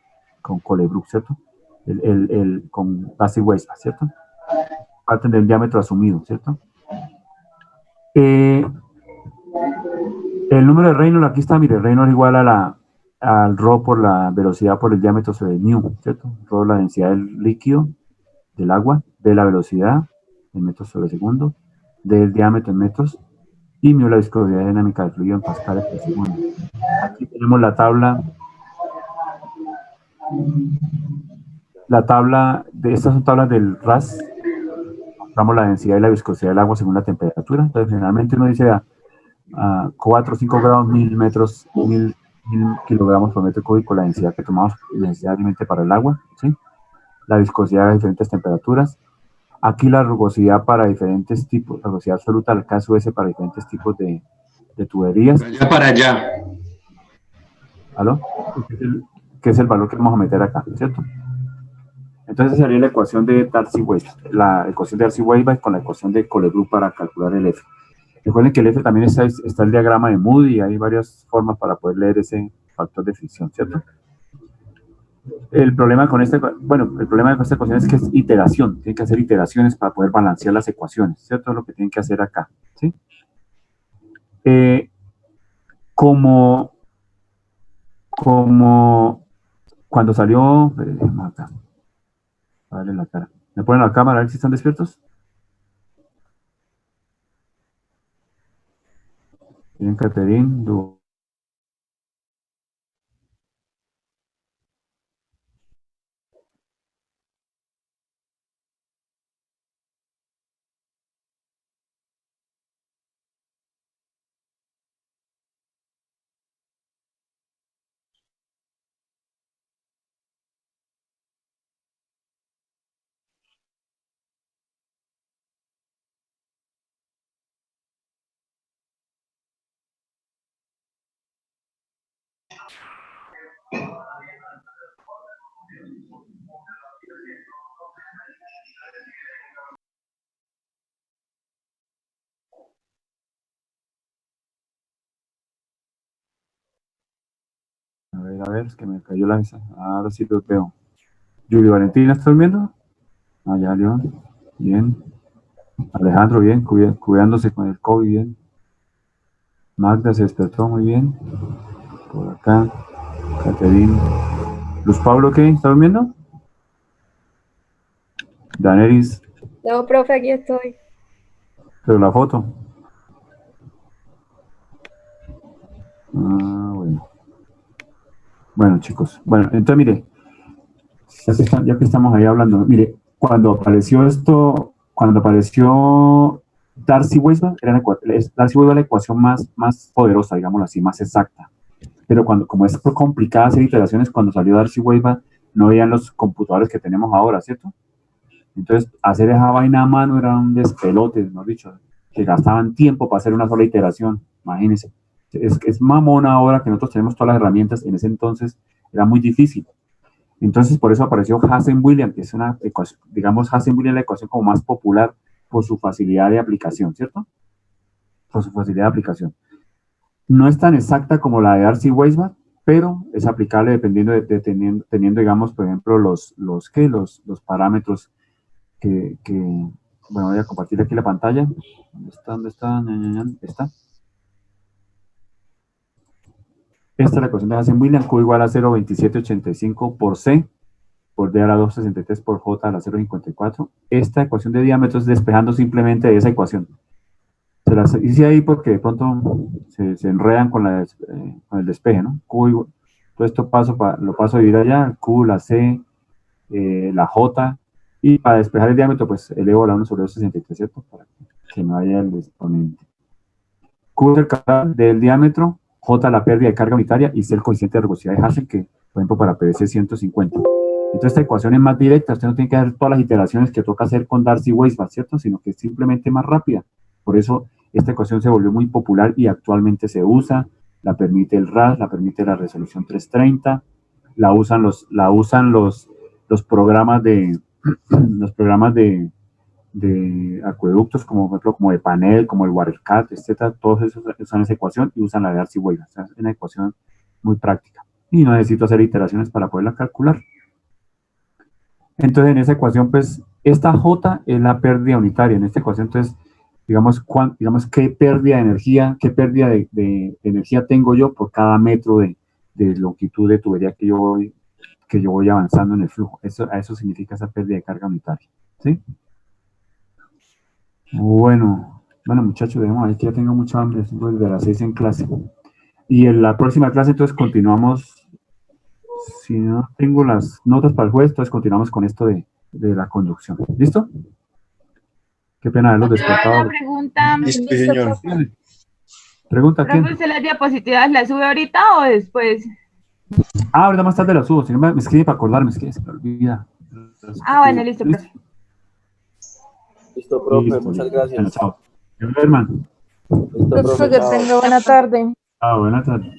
Colebrook, ¿cierto? Con Darcy-Weisbach, ¿cierto? Parten del diámetro asumido, ¿cierto? El número de Reynolds, aquí está, mire, Reynolds igual al ρ por la velocidad por el diámetro sobre el μ, ¿cierto? Ρ la densidad del líquido, del agua, de la velocidad en metros sobre segundo, del diámetro en metros, y μ la viscosidad dinámica del fluido en pascales por segundo. Aquí tenemos la tabla de estas son tablas del RAS, mostramos la densidad y la viscosidad del agua según la temperatura. Entonces, generalmente uno dice a 4 o 5 grados, 1000 metros, 1000 kilogramos por metro cúbico la densidad que tomamos necesariamente para el agua, ¿sí? La viscosidad a diferentes temperaturas. Aquí la rugosidad para diferentes tipos, la rugosidad absoluta del caso S para diferentes tipos de tuberías. Ya para allá. ¿Aló? Que es el valor que vamos a meter acá, ¿cierto? Entonces sería la ecuación de Darcy-Weisbach, la ecuación de Darcy-Weisbach con la ecuación de Colebrook para calcular el F. Recuerden que el F también está el diagrama de Moody, hay varias formas para poder leer ese factor de fricción, ¿cierto? El problema con esta ecuación es que es iteración, tienen que hacer iteraciones para poder balancear las ecuaciones, ¿cierto? Es lo que tienen que hacer acá, ¿sí? Como cuando salió, acá, a darle la cara. ¿Me ponen la cámara a ver si están despiertos? Bien, Caterín, ver, es que me cayó la mesa. Ahora sí lo veo. Yuri Valentina, ¿estás viendo? Allá, León. Bien. Alejandro, bien, cuidándose con el COVID, bien. Magda se despertó muy bien. Por acá. Caterina. Luz Pablo, ¿qué? ¿Está durmiendo? Daneris. No, profe, aquí estoy. Pero la foto. Bueno. Bueno, chicos. Bueno, entonces mire, ya que estamos ahí hablando, mire, cuando apareció Darcy Weisbach, Darcy Weisbach la ecuación más poderosa, digámoslo así, más exacta. Pero como es complicada hacer iteraciones, cuando salió Darcy Weisbach, no veían los computadores que tenemos ahora, ¿cierto? Entonces, hacer esa vaina a mano era un despelote, mejor dicho, que gastaban tiempo para hacer una sola iteración, imagínense. Es mamón ahora que nosotros tenemos todas las herramientas, en ese entonces era muy difícil. Entonces, por eso apareció Hazen-Williams, que es una ecuación, digamos, Hazen-Williams la ecuación como más popular por su facilidad de aplicación, ¿cierto? Por su facilidad de aplicación. No es tan exacta como la de Darcy Weisbach, pero es aplicable dependiendo teniendo, digamos, por ejemplo, los parámetros que bueno, voy a compartir aquí la pantalla. ¿Dónde está? ¿Está? Esta es la ecuación de Hazen-Williams, Q igual a 0,2785 por C, por D a la 263 por J a la 0,54. Esta ecuación de diámetro es despejando simplemente de esa ecuación. Se las hice ahí porque de pronto se enredan con el despeje, ¿no? Q igual, todo esto lo paso a dividir allá, Q, la C, la J, y para despejar el diámetro, pues elevo a la 1 sobre 263, ¿cierto? Para que me vaya el exponente. Q es el caudal del diámetro, J la pérdida de carga unitaria y C el coeficiente de rugosidad de Hazen, que por ejemplo para PVC 150. Entonces esta ecuación es más directa, usted no tiene que hacer todas las iteraciones que toca hacer con Darcy Weisbach, ¿cierto? Sino que es simplemente más rápida. Por eso esta ecuación se volvió muy popular y actualmente se usa, la permite el RAS, la permite la resolución 330, la usan los programas de acueductos, como por ejemplo como de panel, como el WaterCat, etcétera. Todos esos usan esa ecuación y usan la de Darcy Weisbach. O sea, es una ecuación muy práctica y no necesito hacer iteraciones para poderla calcular. Entonces en esa ecuación, pues esta J es la pérdida unitaria. En esta ecuación, entonces, digamos qué pérdida de energía, de energía tengo yo por cada metro de longitud de tubería que yo voy avanzando en el flujo. A eso significa esa pérdida de carga unitaria, ¿sí? Bueno, muchachos, dejemos ahí que ya tengo mucha hambre, desde las 6 en clase. Y en la próxima clase, entonces, continuamos. Si no tengo las notas para el jueves, entonces continuamos con esto de la conducción. ¿Listo? Qué pena haberlos despertado. Una pregunta. Listo, señor. ¿Pregunta quién? ¿Profe, las diapositivas las sube ahorita o después? Ahorita más tarde las subo. Si no me escribe para acordarme, es que se me olvida. Bueno, listo, profe. Listo, profe, muchas gracias. Bueno, chao. Hermano. Listo, profe, Que tenga buena tarde. Buena tarde.